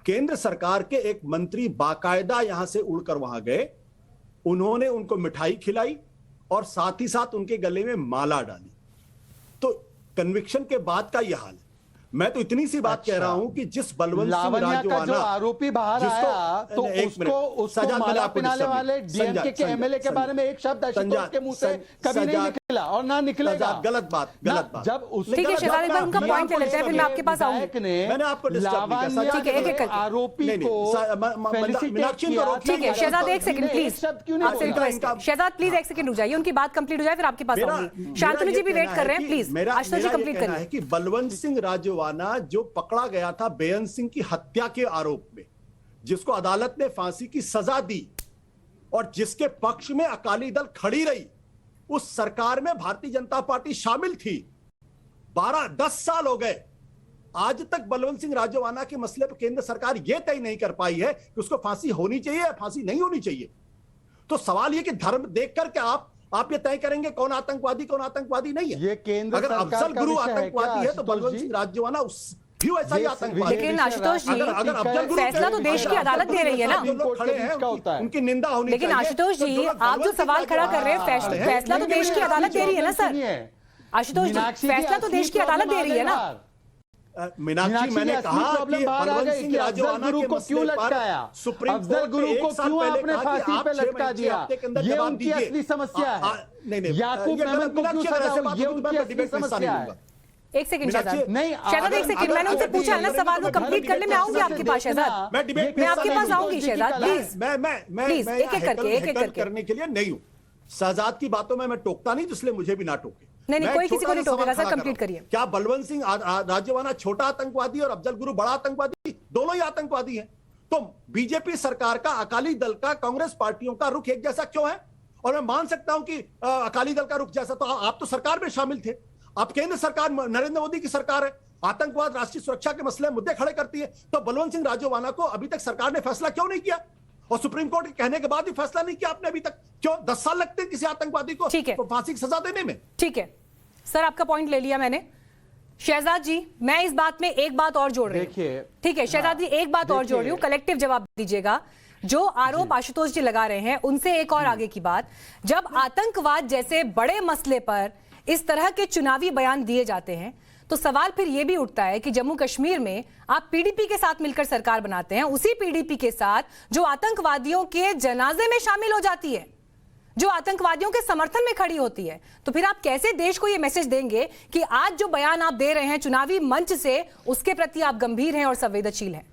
केंद्र सरकार के एक मंत्री बाकायदा यहां से उड़कर वहां गए, उन्होंने उनको मिठाई खिलाई और साथ ही साथ उनके गले में माला डाली। तो कन्विक्शन के बाद का यह हाल है। मैं तो इतनी सी बात कह रहा हूं कि जिस बलवंत सिंह राजवाना आरोपी बाहर आया तो उसको माला पिलाने वाले डीएमके के एमएलए के बारे में एक शब्द आशुतोष के मुंह से कभी नहीं निकला और ना निकलेगा। गलत बात। जब ठीक है शहजाद, एक बार उनका पॉइंट ले लेते हैं, फिर मैं आपके पास आऊंगी। मैंने आपको आरोपी को ठीक है शहजाद, एक सेकंड प्लीज, आपसे रिक्वेस्ट है शहजाद, प्लीज एक सेकंड रुक जाइए, उनकी बात कंप्लीट हो जाए फिर आपके पास आऊंगी। शांतनु जी भी वेट कर रहे हैं, प्लीज आशुतोष जी कंप्लीट करिए। कि बलवंत सिंह राजवाना जो पकड़ा गया था बेअंत सिंह की हत्या के आरोप में, जिसको अदालत ने फांसी की सजा दी और जिसके पक्ष में अकाली दल खड़ी रही, उस सरकार में भारतीय जनता पार्टी शामिल थी। 12-10 साल हो गए, आज तक बलवंत सिंह राजवाना के मसले पर केंद्र सरकार यह तय नहीं कर पाई है कि उसको फांसी होनी चाहिए या फांसी नहीं होनी चाहिए। तो सवाल यह कि धर्म देख करके आप ये तय करेंगे कौन आतंकवादी नहीं है। ये केंद्र अगर अफजल गुरु आतंकवादी है तो बलवंत सिंह राजवाना भी वैसा ही आतंकवादी। लेकिन आशुतोष जी फैसला तो देश की अदालत दे रही है ना, उनकी निंदा होनी। लेकिन आशुतोष जी आप जो सवाल खड़ा कर रहे हैं, फैसला तो देश की अदालत दे रही है ना सर। आशुतोष जी फैसला तो देश की अदालत दे रही है ना। मीनाक्षी, मैंने कहा कि बलवंत सिंह राजवाना गुरु को क्यों लटकाया, अफजल गुरु को क्यों आपने फांसी पे लटका दिया, ये उनकी असली समस्या है। याकूब मेमन को क्यों सजा हुई, ये उनकी असली समस्या है। एक सेकंड शहजाद, नहीं शहजाद एक सेकंड, मैंने उनसे पूछा है ना सवाल, वो कंप्लीट करने में आऊंगी आपके पास शहजाद, मैं आपके पास आऊंगी शहजाद, प्लीज एक एक करके करने के लिए नहीं हूं। शहजाद की बातों में मैं टोकता नहीं, इसलिए मुझे भी ना टोके। नहीं कोई किसी को नहीं टोकेगा सर, कंप्लीट करिए। क्या बलवंत सिंह राजवाना छोटा आतंकवादी और अफजल गुरु बड़ा आतंकवादी, दोनों ही आतंकवादी हैं? तो बीजेपी सरकार का, अकाली दल का, कांग्रेस पार्टियों का रुख एक जैसा क्यों है? और मैं मान सकता हूं कि अकाली दल का रुख जैसा, तो आप तो सरकार में शामिल थे, आप केंद्र सरकार, नरेंद्र मोदी की सरकार है, आतंकवाद, राष्ट्रीय सुरक्षा के मसले, मुद्दे खड़े करती है। तो बलवंत सिंह राजवाना को अभी तक सरकार ने फैसला क्यों नहीं किया? और सुप्रीम कोर्ट के कहने के बाद भी फैसला नहीं किया आपने अभी तक? क्यों 10 साल लगते हैं किसी आतंकवादी को फांसी की सजा देने में? ठीक है सर, आपका पॉइंट ले लिया मैंने। शहजाद जी मैं इस बात में एक बात और जोड़ रही हूं, ठीक है शहजाद जी, एक बात और जोड़ रही हूं, कलेक्टिव जवाब दीजिएगा। जो आरोप आशुतोष जी लगा रहे हैं उनसे एक और आगे की बात, जब आतंकवाद जैसे बड़े मसले पर इस तरह के चुनावी बयान दिए जाते हैं तो सवाल फिर यह भी उठता है कि जम्मू कश्मीर में आप पीडीपी के साथ मिलकर सरकार बनाते हैं, उसी पीडीपी के साथ जो आतंकवादियों के जनाजे में शामिल हो जाती है, जो आतंकवादियों के समर्थन में खड़ी होती है, तो फिर आप कैसे देश को यह मैसेज देंगे कि आज जो बयान आप दे रहे हैं चुनावी मंच से, उसके प्रति आप गंभीर हैं और संवेदनशील हैं?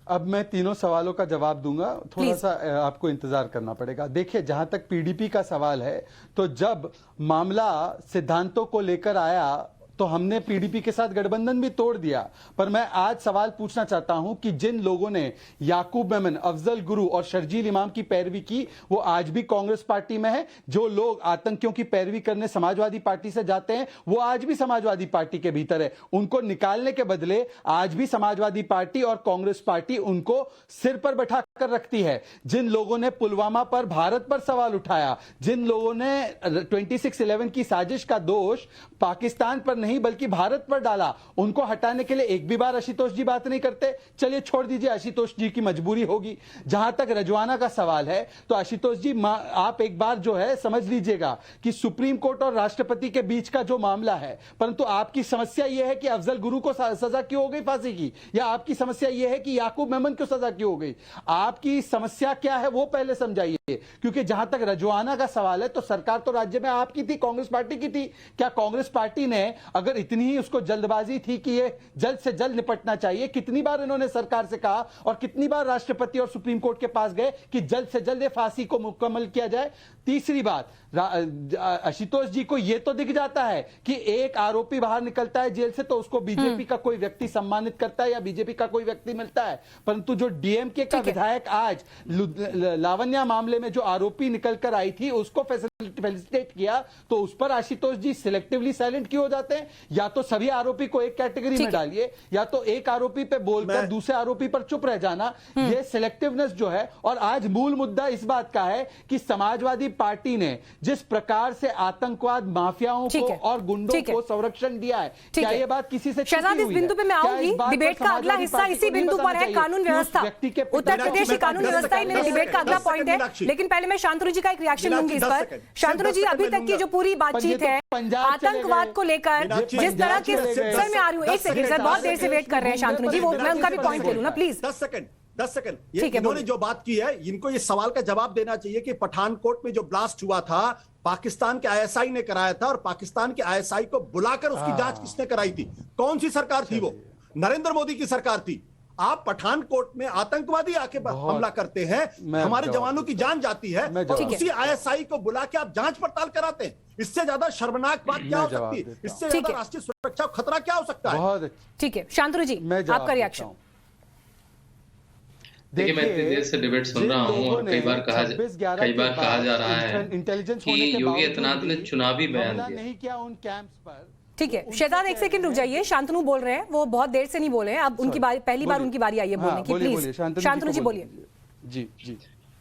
अब मैं तीनों सवालों का जवाब दूंगा, थोड़ा सा आपको इंतजार करना पड़ेगा। देखिए, जहां तक पीडीपी का सवाल है, तो जब मामला सिद्धांतों को लेकर आया तो हमने पीडीपी के साथ गठबंधन भी तोड़ दिया। पर मैं आज सवाल पूछना चाहता हूं कि जिन लोगों ने याकूब मेमन, अफजल गुरु और शर्जील इमाम की पैरवी की, वो आज भी कांग्रेस पार्टी में है। जो लोग आतंकियों की पैरवी करने समाजवादी पार्टी से जाते हैं, वो आज भी समाजवादी पार्टी के भीतर है। उनको निकालने के बदले आज भी समाजवादी पार्टी और कांग्रेस पार्टी उनको सिर पर बैठा कर रखती है। जिन लोगों ने पुलवामा पर, भारत पर सवाल उठाया, जिन लोगों ने 26/11 की साजिश का दोष पाकिस्तान पर नहीं बल्कि भारत पर डाला, उनको हटाने के लिए एक भी बार आशुतोष जी बात नहीं करते। चलिए छोड़ दीजिए, आशुतोष जी की मजबूरी होगी। जहां तक रजवाना का सवाल है, तो आशुतोष जी आप एक बार जो है समझ लीजिएगा कि सुप्रीम कोर्ट और राष्ट्रपति के बीच का जो मामला है, परंतु आपकी समस्या यह है कि अफजल गुरु को सजा क्यों हो गई फांसी की, या आपकी समस्या यह है कि याकूब मेमन को सजा क्यों हो गई। आपकी समस्या क्या है वो पहले समझाइए, क्योंकि जहां तक रजवाना का सवाल है तो सरकार तो राज्य में आपकी थी, कांग्रेस पार्टी की थी। क्या कांग्रेस पार्टी ने, अगर इतनी ही उसको जल्दबाजी थी कि ये जल्द से जल्द निपटना चाहिए, कितनी बार इन्होंने सरकार से कहा और कितनी बार राष्ट्रपति और सुप्रीम कोर्ट के पास गए कि जल्द से जल्द फांसी को मुकम्मल किया जाए। तीसरी बात, आशुतोष जी को यह तो दिख जाता है कि एक आरोपी बाहर निकलता है जेल से तो उसको बीजेपी का कोई व्यक्ति सम्मानित करता है या बीजेपी का कोई व्यक्ति मिलता है, परंतु जो डीएमके का विधायक आज लावण्या मामले में जो आरोपी निकलकर आई थी उसको फेलिसिटेट किया, तो उस पर आशुतोष जी सिलेक्टिवली साइलेंट क्यों हो जाते हैं? या तो सभी आरोपी को एक कैटेगरी में डालिए, या तो एक आरोपी पे बोलकर दूसरे आरोपी पर चुप रह जाना। ये सिलेक्टिवनेस जो है, और आज मूल मुद्दा इस बात का है कि समाजवादी पार्टी ने जिस प्रकार से आतंकवाद माफियाओं को और गुंडों को संरक्षण दिया है, क्या ये बात किसी से शहजाद, इस बिंदु पे मैं आऊंगी। डिबेट का अगला हिस्सा इसी बिंदु पर है, कानून व्यवस्था। उत्तर प्रदेश की कानून व्यवस्था ही मेरे डिबेट का अगला पॉइंट है, लेकिन पहले मैं शांतनु जी का एक रिएक्शन लूंगी इस पर। शांतनु जी, अभी तक की जो पूरी बातचीत है आतंकवाद को लेकर, जिस तरह की, सर मैं आ रही हूँ, एक सेकंड सर, बहुत देर से वेट कर रहे हैं शांतनु जी, वो मैं उनका भी पॉइंट ले लूं ना प्लीज। 10 सेकंड इन्होंने जो बात की है, इनको ये सवाल का जवाब देना चाहिए कि पठानकोट में जो ब्लास्ट हुआ था पाकिस्तान के आईएसआई ने कराया था, और पाकिस्तान के आईएसआई को बुलाकर उसकी जांच किसने कराई थी? कौन सी सरकार थी वो? नरेंद्र मोदी की सरकार थी। आप पठानकोट में आतंकवादी आके हमला करते हैं, हमारे जवानों की जान जाती है, और उसी आईएसआई को बुला के आप जांच पड़ताल कराते हैं। इससे ज्यादा शर्मनाक बात क्या हो सकती है? इससे ज्यादा राष्ट्रीय सुरक्षा खतरा क्या हो सकता है? ठीक है शांतनु जी, आपका रिएक्शन। देखिए, मैं इतनी देर से डिबेट सुन रहा हूँ और कई बार कहा जा रहा है कि योगी आदित्यनाथ ने चुनावी बयान दिया। ठीक है शहजाद, एक सेकंड रुक जाइए, शांतनु बोल रहे हैं, वो बहुत देर से नहीं बोले हैं, अब उनकी बारी, पहली बार उनकी बारी आई है बोलने की, प्लीज शांतनु जी बोलिए। जी जी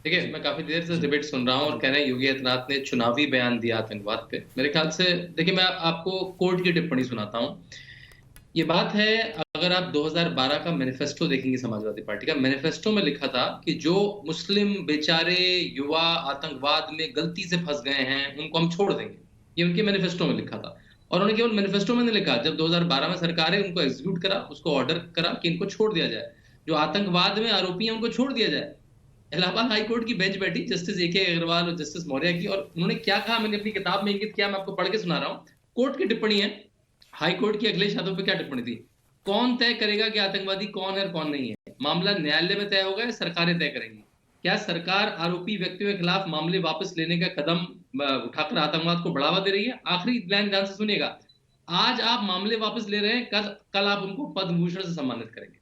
देखिए, मैं काफी देर से डिबेट सुन रहा हूँ और कह रहे हैं योगी आदित्यनाथ ने चुनावी बयान दिया आतंकवाद पे। मेरे ख्याल से, देखिए मैं आपको कोर्ट की टिप्पणी सुनाता हूँ। ये बात है, अगर आप 2012 का मैनिफेस्टो देखेंगे समाजवादी पार्टी का, मैनिफेस्टो में लिखा था कि जो मुस्लिम बेचारे युवा आतंकवाद में गलती से फंस गए हैं उनको हम छोड़ देंगे, ये उनके मैनिफेस्टो में लिखा था। और उन्होंने केवल मैनिफेस्टो में नहीं लिखा, जब 2012 में सरकार है उनको एग्जीक्यूट करा, उसको ऑर्डर करा कि इनको छोड़ दिया जाए, जो आतंकवाद में आरोपी हैं उनको छोड़ दिया जाए। इलाहाबाद हाई कोर्ट की बेंच बैठी जस्टिस AK अग्रवाल और जस्टिस मौर्य की, और उन्होंने क्या कहा मैंने अपनी किताब में इंगित किया, मैं आपको पढ़ के सुना रहा हूँ। कोर्ट की टिप्पणी है, हाई कोर्ट की अखिलेश यादव पे क्या टिप्पणी थी? कौन तय करेगा कि आतंकवादी कौन है और कौन नहीं है? मामला न्यायालय में तय होगा या सरकारें तय करेंगी? क्या सरकार आरोपी व्यक्तियों के खिलाफ मामले वापस लेने का कदम उठाकर आतंकवाद को बढ़ावा दे रही है? आखिरी लाइन ध्यान से सुनिएगा, आज आप मामले वापस ले रहे हैं, कल आप उनको पद्म भूषण से सम्मानित करेंगे।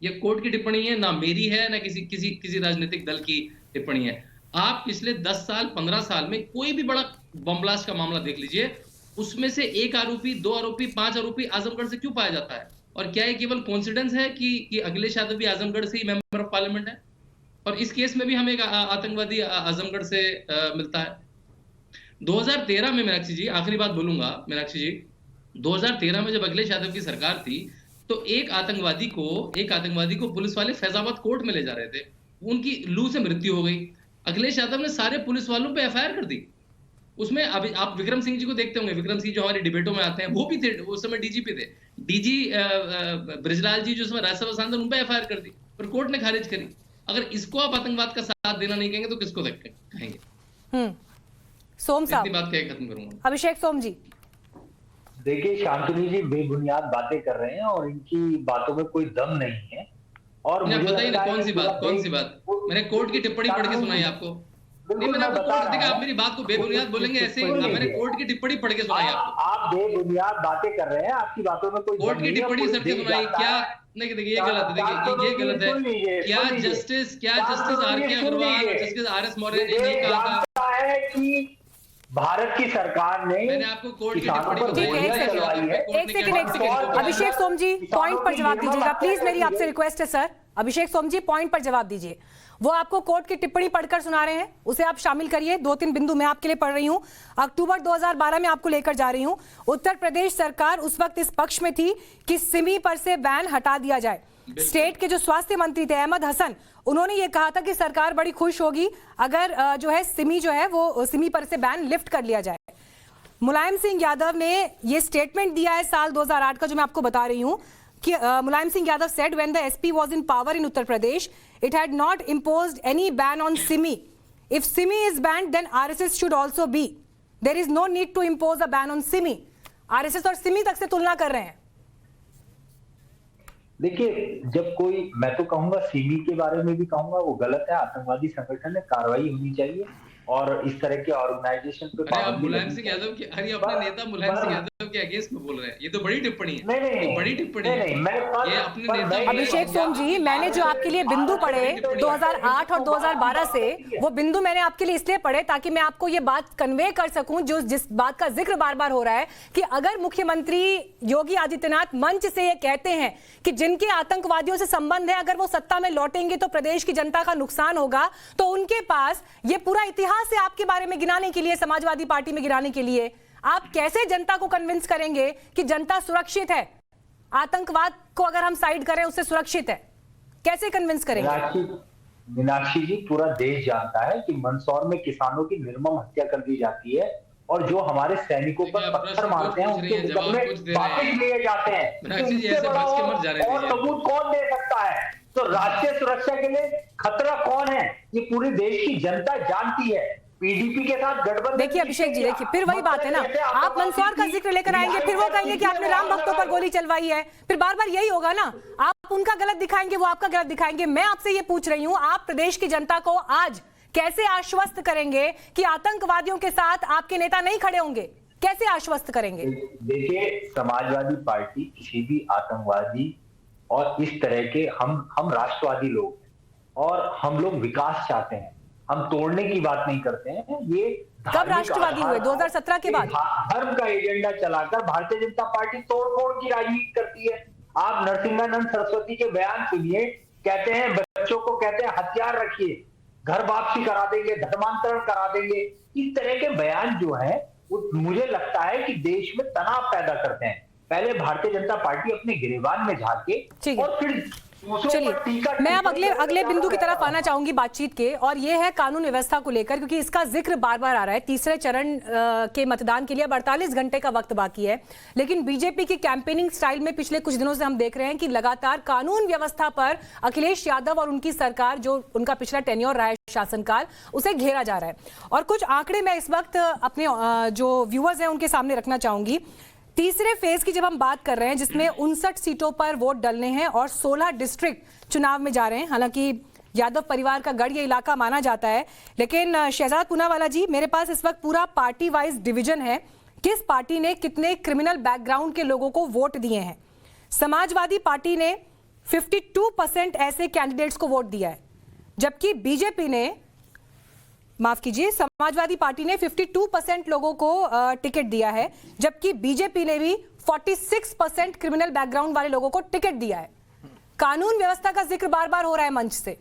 ये कोर्ट की टिप्पणी है, ना मेरी है ना किसी राजनीतिक दल की टिप्पणी है। आप पिछले 10 साल 15 साल में कोई भी बड़ा बम ब्लास्ट का मामला देख लीजिए, उसमें से 1 आरोपी 2 आरोपी 5 आरोपी आजमगढ़ से क्यों पाया जाता है? और क्या ये केवल कोइंसिडेंस है कि अखिलेश यादव भी आजमगढ़ से ही मेंबर ऑफ पार्लियामेंट है? और इस केस में भी हमें एक आतंकवादी आजमगढ़ से मिलता है। 2013 में मीनाक्षी जी, आखिरी बात बोलूंगा मीनाक्षी जी, 2013 में जब अखिलेश यादव की सरकार थी तो एक आतंकवादी को पुलिस वाले फैजाबाद कोर्ट में ले जा रहे थे, उनकी लू से मृत्यु हो गई। अखिलेश यादव ने सारे पुलिस वालों पे FIR कर दी। उसमें अभी आप विक्रम सिंह जी को देखते होंगे, विक्रम सिंह जो हमारी डिबेटों में आते हैं, वो भी थे, उस समय DGP थे। DG ब्रिजलाल जी जो उसमें राज्यसभा सांसद, उन पे FIR कर दी, पर कोर्ट ने खारिज करी। अगर इसको आप आतंकवाद का साथ देना नहीं कहेंगे तो किसको कहेंगे? सोम साहब, बात क्या खत्म करूंगा। अभिषेक सोम जी, देखिए शांतनु जी बेबुनियाद बातें कर रहे हैं और इनकी बातों में कोई दम नहीं है। और मुझे पता ही नहीं कौन सी बात। मैंने कोर्ट की टिप्पणी पढ़ के सुनाई आपको। नहीं, मैंने आपको कोर्ट देखा, आप मेरी बात को बेबुनियाद बोलेंगे ऐसे ही। मैंने कोर्ट की टिप्पणी पढ़ के सुनाई आपको। आप बेबुनियाद बातें कर रहे हैं, आपकी बातों में कोई कोर्ट की टिप्पणी सर के सुनाई क्या? नहीं, देखिए ये गलत है, देखिए ये गलत है। क्या जस्टिस आर के अग्रवाल, जस्टिस RS मौर्य ने ये कहा था है कि भारत की सरकार ने, मैंने आपको कोर्ट की टिप्पणी को ठीक है, एक सेकंड अभिषेक सोम जी पॉइंट पर जवाब दीजिएगा प्लीज, मेरी आपसे रिक्वेस्ट है सर। अभिषेक सोम जी पॉइंट पर जवाब दीजिए। वो आपको कोर्ट की टिप्पणी पढ़कर सुना रहे हैं, उसे आप शामिल करिए। 2-3 बिंदु मैं आपके लिए पढ़ रही हूं। अक्टूबर 2012 में आपको लेकर जा रही हूं। उत्तर प्रदेश सरकार उस वक्त इस पक्ष में थी कि सिमी पर से बैन हटा दिया जाए। स्टेट के जो स्वास्थ्य मंत्री थे अहमद हसन, उन्होंने ये कहा था कि सरकार बड़ी खुश होगी अगर जो है सिमी पर से बैन लिफ्ट कर लिया जाए। मुलायम सिंह यादव ने ये स्टेटमेंट दिया है साल 2008 का, जो मैं आपको बता रही हूं कि Mulayam Singh Yadav said when the SP was in power in Uttar Pradesh, it had not imposed any ban on SIMI. If SIMI is banned, then RSS should also be. There is no need to impose a ban on SIMI. RSS और SIMI तक से तुलना कर रहे हैं। देखिए, जब कोई, मैं तो कहूंगा सिमी के बारे में भी कहूंगा वो गलत है, आतंकवादी संगठन है, कार्रवाई होनी चाहिए और इस तरह के ऑर्गेनाइजेशन पे आप मुलायम सिंह यादव की, अरे अपने नेता मुलायम सिंह यादव के अगेंस्ट में बोल रहे हैं, ये तो बड़ी टिप्पणी है। नहीं, बड़ी टिप्पणी है ये अपने नेता। अभिषेक सोम जी, मैंने जो आपके लिए बिंदु पढ़े 2008 और 2012 से, वो बिंदु मैंने आपके लिए इसलिए पढ़े ताकि मैं आपको ये बात कन्वे कर सकूं, जो जिस बात का जिक्र बार बार हो रहा है कि अगर मुख्यमंत्री योगी आदित्यनाथ मंच से ये कहते हैं कि जिनके आतंकवादियों से संबंध है अगर वो सत्ता में लौटेंगे तो प्रदेश की जनता का नुकसान होगा, तो उनके पास ये पूरा इतिहास से आपके बारे में गिनाने के लिए, समाजवादी पार्टी में गिनाने के लिए, आप कैसे जनता को कन्विंस करेंगे कि जनता सुरक्षित है? आतंकवाद को अगर हम साइड करें उससे सुरक्षित है, कैसे कन्विंस करेंगे? मीनाक्षी जी, पूरा देश जानता है कि मंदसौर में किसानों की निर्मम हत्या कर दी जाती है और जो हमारे सैनिकों पर पत्थर मारते हैं उनके मुकदमे वापस लिए जाते हैं। और सबूत कौन दे सकता है? तो राष्ट्रीय सुरक्षा के लिए खतरा कौन है? ये पूरे देश की जनता जानती है। पीडीपी के साथ गठबंधन। देखिए अभिषेक जी, देखिए फिर वही बात है ना, आप मंदसौर का जिक्र लेकर आएंगे, फिर वो कहेंगे कि आपने राम भक्तों पर गोली चलवाई है, फिर बार बार यही होगा ना। आप उनका गलत दिखाएंगे, वो आपका गलत दिखाएंगे। मैं आपसे ये पूछ रही हूँ, आप प्रदेश की जनता को आज कैसे आश्वस्त करेंगे कि आतंकवादियों के साथ आपके नेता नहीं खड़े होंगे? कैसे आश्वस्त करेंगे? देखिए, समाजवादी पार्टी किसी भी आतंकवादी और इस तरह के, हम राष्ट्रवादी लोग और हम लोग विकास चाहते हैं, हम तोड़ने की बात नहीं करते हैं। ये कब राष्ट्रवादी हुए? 2017 के बाद धर्म का एजेंडा चलाकर भारतीय जनता पार्टी तोड़ की राजनीति करती है। आप नरसिम्हानंद सरस्वती के बयान सुनिए, कहते हैं बच्चों को, कहते हैं हथियार रखिए, घर वापसी करा देंगे, धर्मांतरण करा देंगे। इस तरह के बयान जो है वो मुझे लगता है कि देश में तनाव पैदा करते हैं। पहले भारतीय जनता पार्टी अपने गिरेबान में झांके और फिर चलिए, मैं अब अगले बिंदु की तरफ आना चाहूंगी बातचीत के, और ये है कानून व्यवस्था को लेकर, क्योंकि इसका जिक्र बार बार आ रहा है। तीसरे चरण के मतदान के लिए अब 48 घंटे का वक्त बाकी है, लेकिन बीजेपी की कैंपेनिंग स्टाइल में पिछले कुछ दिनों से हम देख रहे हैं कि लगातार कानून व्यवस्था पर अखिलेश यादव और उनकी सरकार, जो उनका पिछला टेन्योर रहा है शासनकाल, उसे घेरा जा रहा है। और कुछ आंकड़े मैं इस वक्त अपने जो व्यूअर्स हैं उनके सामने रखना चाहूंगी। तीसरे फेज की जब हम बात कर रहे हैं, जिसमें 59 सीटों पर वोट डलने हैं और 16 डिस्ट्रिक्ट चुनाव में जा रहे हैं। हालांकि यादव परिवार का गढ़ ये इलाका माना जाता है, लेकिन शहजाद पूनावाला जी, मेरे पास इस वक्त पूरा पार्टी वाइज डिवीजन है, किस पार्टी ने कितने क्रिमिनल बैकग्राउंड के लोगों को वोट दिए हैं। समाजवादी पार्टी ने 52% ऐसे कैंडिडेट्स को वोट दिया है, जबकि बीजेपी ने, माफ कीजिए, समाजवादी पार्टी ने 52% लोगों को टिकट दिया है, जबकि बीजेपी ने भी 46% क्रिमिनल बैकग्राउंड वाले लोगों को टिकट दिया है। कानून व्यवस्था का जिक्र बार बार हो रहा है मंच से,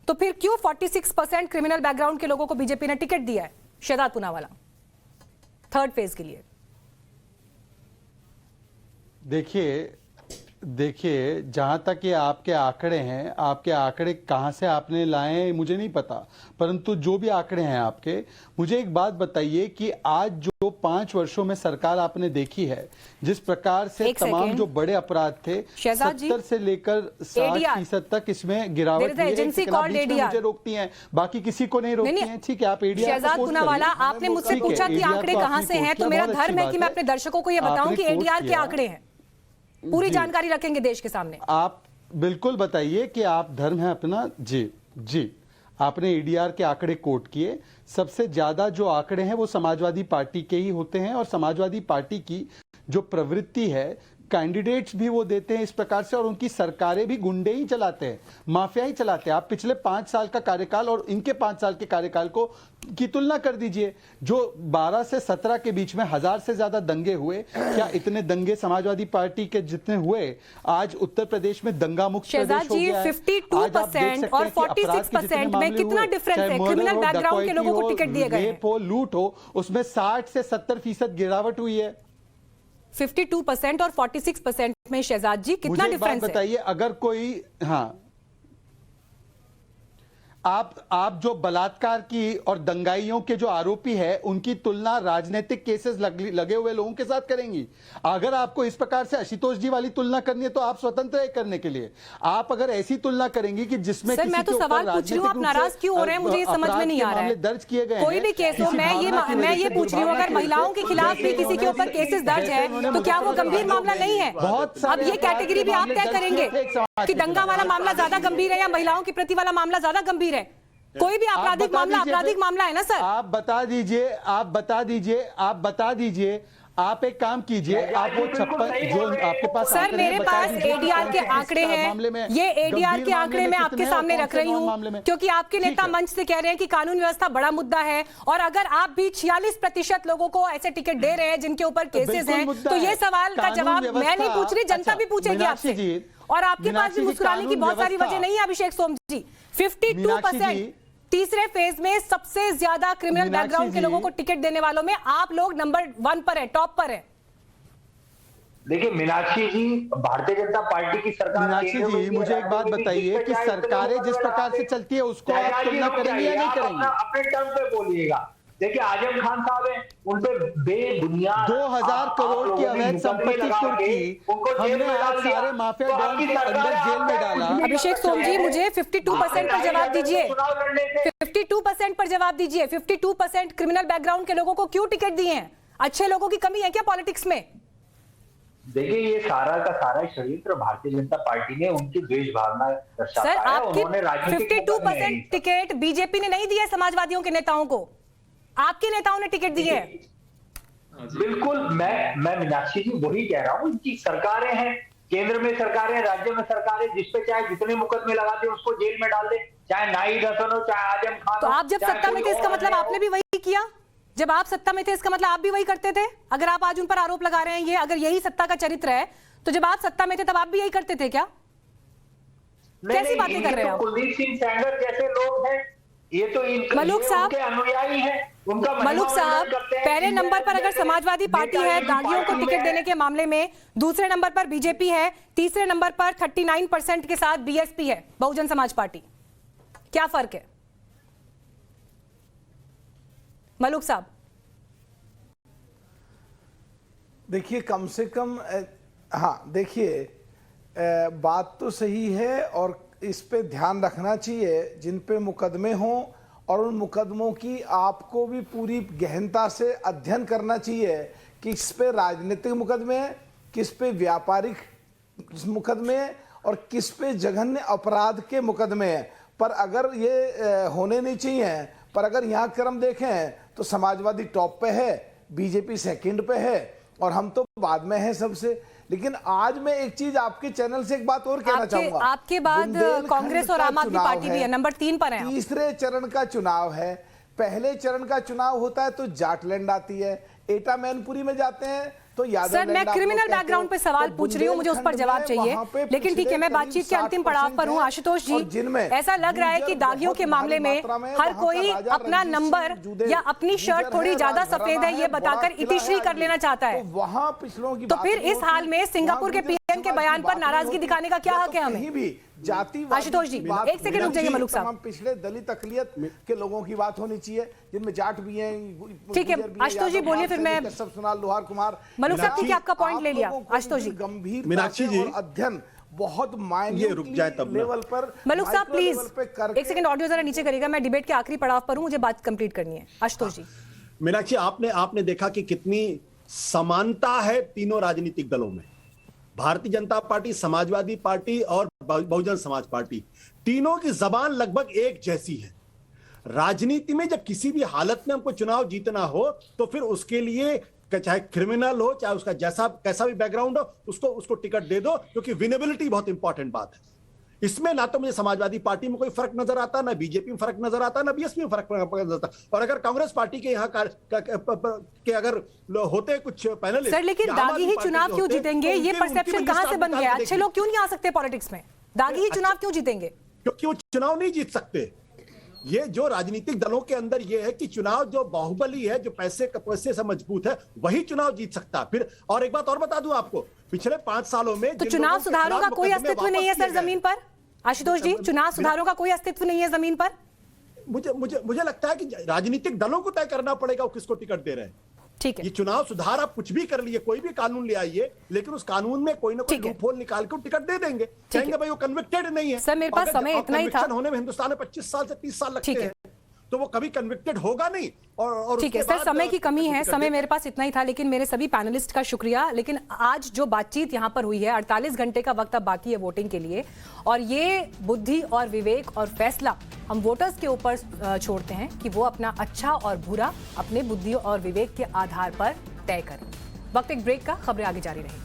तो फिर क्यों 46% क्रिमिनल बैकग्राउंड के लोगों को बीजेपी ने टिकट दिया है? शहजाद पूनावाला, थर्ड फेज के लिए। देखिए, जहां तक ये आपके आंकड़े हैं, आपके आंकड़े कहां से आपने लाए हैं मुझे नहीं पता, परंतु जो भी आंकड़े हैं आपके, मुझे एक बात बताइए कि आज जो 5 वर्षों में सरकार आपने देखी है, जिस प्रकार से तमाम जो बड़े अपराध थे 70 से लेकर 60% तक इसमें गिरावट हुई है। मुझे रोकती हैं, बाकी किसी को नहीं रोकती हैं। ठीक है, आप एडीआर शहजाद पूनावाला, आपने मुझसे पूछा कि आंकड़े कहां से हैं, तो मेरा धर्म है कि मैं अपने दर्शकों को यह बताऊं कि एडीआर के आंकड़े हैं, पूरी जानकारी रखेंगे देश के सामने। आप बिल्कुल बताइए कि आप धर्म है अपना। जी, आपने ईडीआर के आंकड़े कोट किए, सबसे ज्यादा जो आंकड़े हैं वो समाजवादी पार्टी के ही होते हैं, और समाजवादी पार्टी की जो प्रवृत्ति है, कैंडिडेट्स भी वो देते हैं इस प्रकार से, और उनकी सरकारें भी गुंडे ही चलाते हैं, माफिया ही चलाते हैं। आप पिछले 5 साल का कार्यकाल और इनके 5 साल के कार्यकाल को की तुलना कर दीजिए। जो 12 से 17 के बीच में 1000 से ज्यादा दंगे हुए, क्या इतने दंगे समाजवादी पार्टी के जितने हुए आज उत्तर प्रदेश में दंगा मुक्त प्रदेश हो गया है? 52% और 46% में कितना डिफरेंस है? क्रिमिनल बैकग्राउंड के लोगों को टिकट दिए गए हैं। हो, लूट हो, उसमें 60 से 70% गिरावट हुई है। 52% और 46% में शहजाद जी कितना डिफरेंस है? बताइए, अगर कोई आप जो बलात्कार की और दंगाइयों के जो आरोपी है उनकी तुलना राजनीतिक केसेस लगे हुए लोगों के साथ करेंगी। अगर आपको इस प्रकार से आशुतोष जी वाली तुलना करनी है तो आप स्वतंत्र है करने के लिए। आप अगर ऐसी तुलना करेंगी कि जिसमें सर, मैं तो सवाल पूछ रही हूँ, आप नाराज क्यों हो रहे हैं? मुझे ये समझ में नहीं आ रहा है। दर्ज किए गए कोई भी केस हो, मैं ये पूछ रही हूँ, अगर महिलाओं के खिलाफ भी किसी के ऊपर केसेस दर्ज है तो क्या वो गंभीर मामला नहीं है? अब ये कैटेगरी भी आप तय करेंगे कि दंगा वाला मामला ज्यादा गंभीर है या महिलाओं के प्रति वाला मामला ज्यादा गंभीर है? कोई भी आपराधिक मामला है ना सर? आप बता दीजिए। आप एक काम कीजिए, आप वो 56 जो आपके पास सर, मेरे पास एडीआर के आंकड़े हैं। ये एडीआर के आंकड़े मैं आपके सामने रख रही हूँ क्योंकि आपके नेता मंच से कह रहे हैं कि कानून व्यवस्था बड़ा मुद्दा है, और अगर आप भी 46% लोगों को ऐसे टिकट दे रहे हैं जिनके ऊपर केसेस हैं, तो ये सवाल का जवाब मैं नहीं पूछ रही, जनता भी पूछेगी आपसे। और आपके पास भी मुस्कुराने की बहुत सारी वजह नहीं है अभिषेक सोम जी। 52% तीसरे फेज में सबसे ज्यादा क्रिमिनल बैकग्राउंड के लोगों को टिकट देने वालों में आप लोग नंबर 1 पर है, टॉप पर है। देखिए मीनाक्षी जी, भारतीय जनता पार्टी की सरकार। मीनाक्षी जी, मुझे एक बात बताइए कि सरकारें जिस प्रकार से चलती है उसको आप तुलना करेंगे या नहीं करेंगे? अपने टर्म पे बोलिएगा। देखिए आजम खान साहब हैं, उन पे बेबुनियाद 2000 करोड़ की अवैध संपत्ति कुर्की, हमने आज सारे माफिया डॉन को अंदर जेल में डाला। अभिषेक सोम जी, मुझे 52% पर जवाब दीजिए। 52% पर जवाब दीजिए। 52% क्रिमिनल बैकग्राउंड के लोगों को क्यों टिकट दिए हैं? अच्छे लोगों की कमी है क्या पॉलिटिक्स में? देखिए ये सारा का सारा षड्यंत्र भारतीय जनता पार्टी ने उनकी द्वेष भावना दर्शाता है। सर, आपकी 52% टिकट बीजेपी ने नहीं दिया समाजवादियों के नेताओं को, आपके नेताओं ने टिकट दिए हैं। बिल्कुल, मैं मीनाक्षी जी वही कह रहा हूं, इनकी सरकारें हैं, केंद्र में सरकारें, राज्य में सरकारें, जिस पे चाहे जितने मुकदमे लगाते उसको जेल में डाल दे, चाहे नाहिद हसन हो, चाहे आजम खान। तो आप जब सत्ता में थे इसका मतलब आपने भी वही किया? जब आप सत्ता में थे इसका मतलब आप भी वही करते थे? अगर आप आज उन पर आरोप लगा रहे हैं, ये अगर यही सत्ता का चरित्र है, तो जब आप सत्ता में थे तब आप भी यही करते थे क्या? कैसी बातें कर रहे हो? कुलदीप सिंह सेंगर जैसे लोग हैं, ये तो मलूक साहब उनके अनुयायी हैं। मलूक साहब, पहले नंबर पर अगर समाजवादी पार्टी है दागियों को टिकट देने के मामले में, दूसरे नंबर पर बीजेपी है, तीसरे नंबर पर 39% के साथ बीएसपी है, बहुजन समाज पार्टी। क्या फर्क है मलूक साहब? देखिए कम से कम देखिए बात तो सही है, और इस पे ध्यान रखना चाहिए जिन पे मुकदमे हों, और उन मुकदमों की आपको भी पूरी गहनता से अध्ययन करना चाहिए कि किस पे राजनीतिक मुकदमे हैं, किस पे व्यापारिक मुकदमे हैं, और किस पे जघन्य अपराध के मुकदमे हैं। पर अगर ये होने नहीं चाहिए, पर अगर यहाँ क्रम देखें तो समाजवादी टॉप पे है, बीजेपी सेकंड पे है, और हम तो बाद में हैं सबसे। लेकिन आज मैं एक चीज आपके चैनल से एक बात और कहना चाहूंगा, आपके बाद कांग्रेस और आम आदमी पार्टी भी है, नंबर 3 पर है। तीसरे चरण का चुनाव है। पहले चरण का चुनाव होता है तो जाटलैंड आती है, एटा मैनपुरी में जाते हैं तो यादव। सर, मैं क्रिमिनल बैकग्राउंड पे सवाल पूछ रही हूँ, मुझे उस पर जवाब चाहिए। लेकिन ठीक है, मैं बातचीत के अंतिम पड़ाव पर हूँ। आशुतोष जी, ऐसा लग रहा है कि दागियों के मामले में हर कोई अपना नंबर या अपनी शर्ट थोड़ी ज्यादा सफेद है ये बताकर इतिश्री कर लेना चाहता है। वहां पिछलों की तो फिर इस हाल में सिंगापुर के पीएम के बयान पर नाराजगी दिखाने का क्या हक है हमें? जाति आशुतोष जी, एक सेकंड रुक जाइए मलूक साहब। पिछले दलित अकलियत के लोगों की बात होनी चाहिए, जिनमें जाट भी हैं। ठीक है आशुतोष जी, बोलिए, फिर मैं सुनाल लोहार कुमार। मलूक साहब ठीक है, आपका पॉइंट ले लिया आशुतोष जी। गंभीर मीनाक्षी जी, अध्ययन बहुत ये रुक जाए तब लेवल पर। मलूक साहब प्लीज एक सेकंड ऑडियो जरा नीचे करिएगा, मैं डिबेट के आखिरी पड़ाव पर हूं, मुझे बात कंप्लीट करनी है। आशुतोष जी, मीनाक्षी, आपने देखा कि कितनी समानता है तीनों राजनीतिक दलों में। भारतीय जनता पार्टी, समाजवादी पार्टी और बहुजन समाज पार्टी, तीनों की जबान लगभग एक जैसी है। राजनीति में जब किसी भी हालत में हमको चुनाव जीतना हो तो फिर उसके लिए चाहे क्रिमिनल हो, चाहे उसका जैसा कैसा भी बैकग्राउंड हो, उसको टिकट दे दो, क्योंकि विनेबिलिटी बहुत इंपॉर्टेंट बात है। इसमें ना तो मुझे समाजवादी पार्टी में कोई फर्क नजर आता, ना बीजेपी में फर्क नजर आता, ना बीएसपी में फर्क नजर आता। और अगर कांग्रेस पार्टी के यहाँ के अगर होते कुछ पैनल, सर लेकिन दागी ही चुनाव क्यों जीतेंगे? ये परसेप्शन कहां से बन गया? अच्छे लोग क्यों नहीं आ सकते पॉलिटिक्स में? दागी ही चुनाव क्यों जीतेंगे? क्योंकि वो चुनाव नहीं जीत सकते। ये जो राजनीतिक दलों के अंदर ये है कि चुनाव जो बाहुबली है, जो पैसे से मजबूत है, वही चुनाव जीत सकता है। फिर और एक बात और बता दूं आपको, पिछले 5 सालों में तो चुनाव सुधारों का कोई अस्तित्व नहीं है सर जमीन पर? आशुतोष जी, चुनाव सुधारों का कोई अस्तित्व नहीं है जमीन पर? मुझे लगता है कि राजनीतिक दलों को तय करना पड़ेगा वो किसको टिकट दे रहे हैं। ठीक है, ये चुनाव सुधार आप कुछ भी कर लिए, कोई भी कानून ले आइए, लेकिन उस कानून में कोई ना कोई लूपहोल निकाल के टिकट दे देंगे। कहेंगे भाई वो कन्विक्टेड नहीं है। सर मेरे पास समय इतना ही था। होने में हिंदुस्तान में 25 साल से 30 साल लगते हैं, तो वो कभी कन्विक्टेड होगा नहीं। और ठीक है सर, समय की कमी है, समय मेरे पास इतना ही था। लेकिन मेरे सभी पैनलिस्ट का शुक्रिया। लेकिन आज जो बातचीत यहाँ पर हुई है, 48 घंटे का वक्त अब बाकी है वोटिंग के लिए, और ये बुद्धि और विवेक और फैसला हम वोटर्स के ऊपर छोड़ते हैं कि वो अपना अच्छा और बुरा अपने बुद्धि और विवेक के आधार पर तय करें। वक्त एक ब्रेक का, खबरें आगे जारी रहेंगी।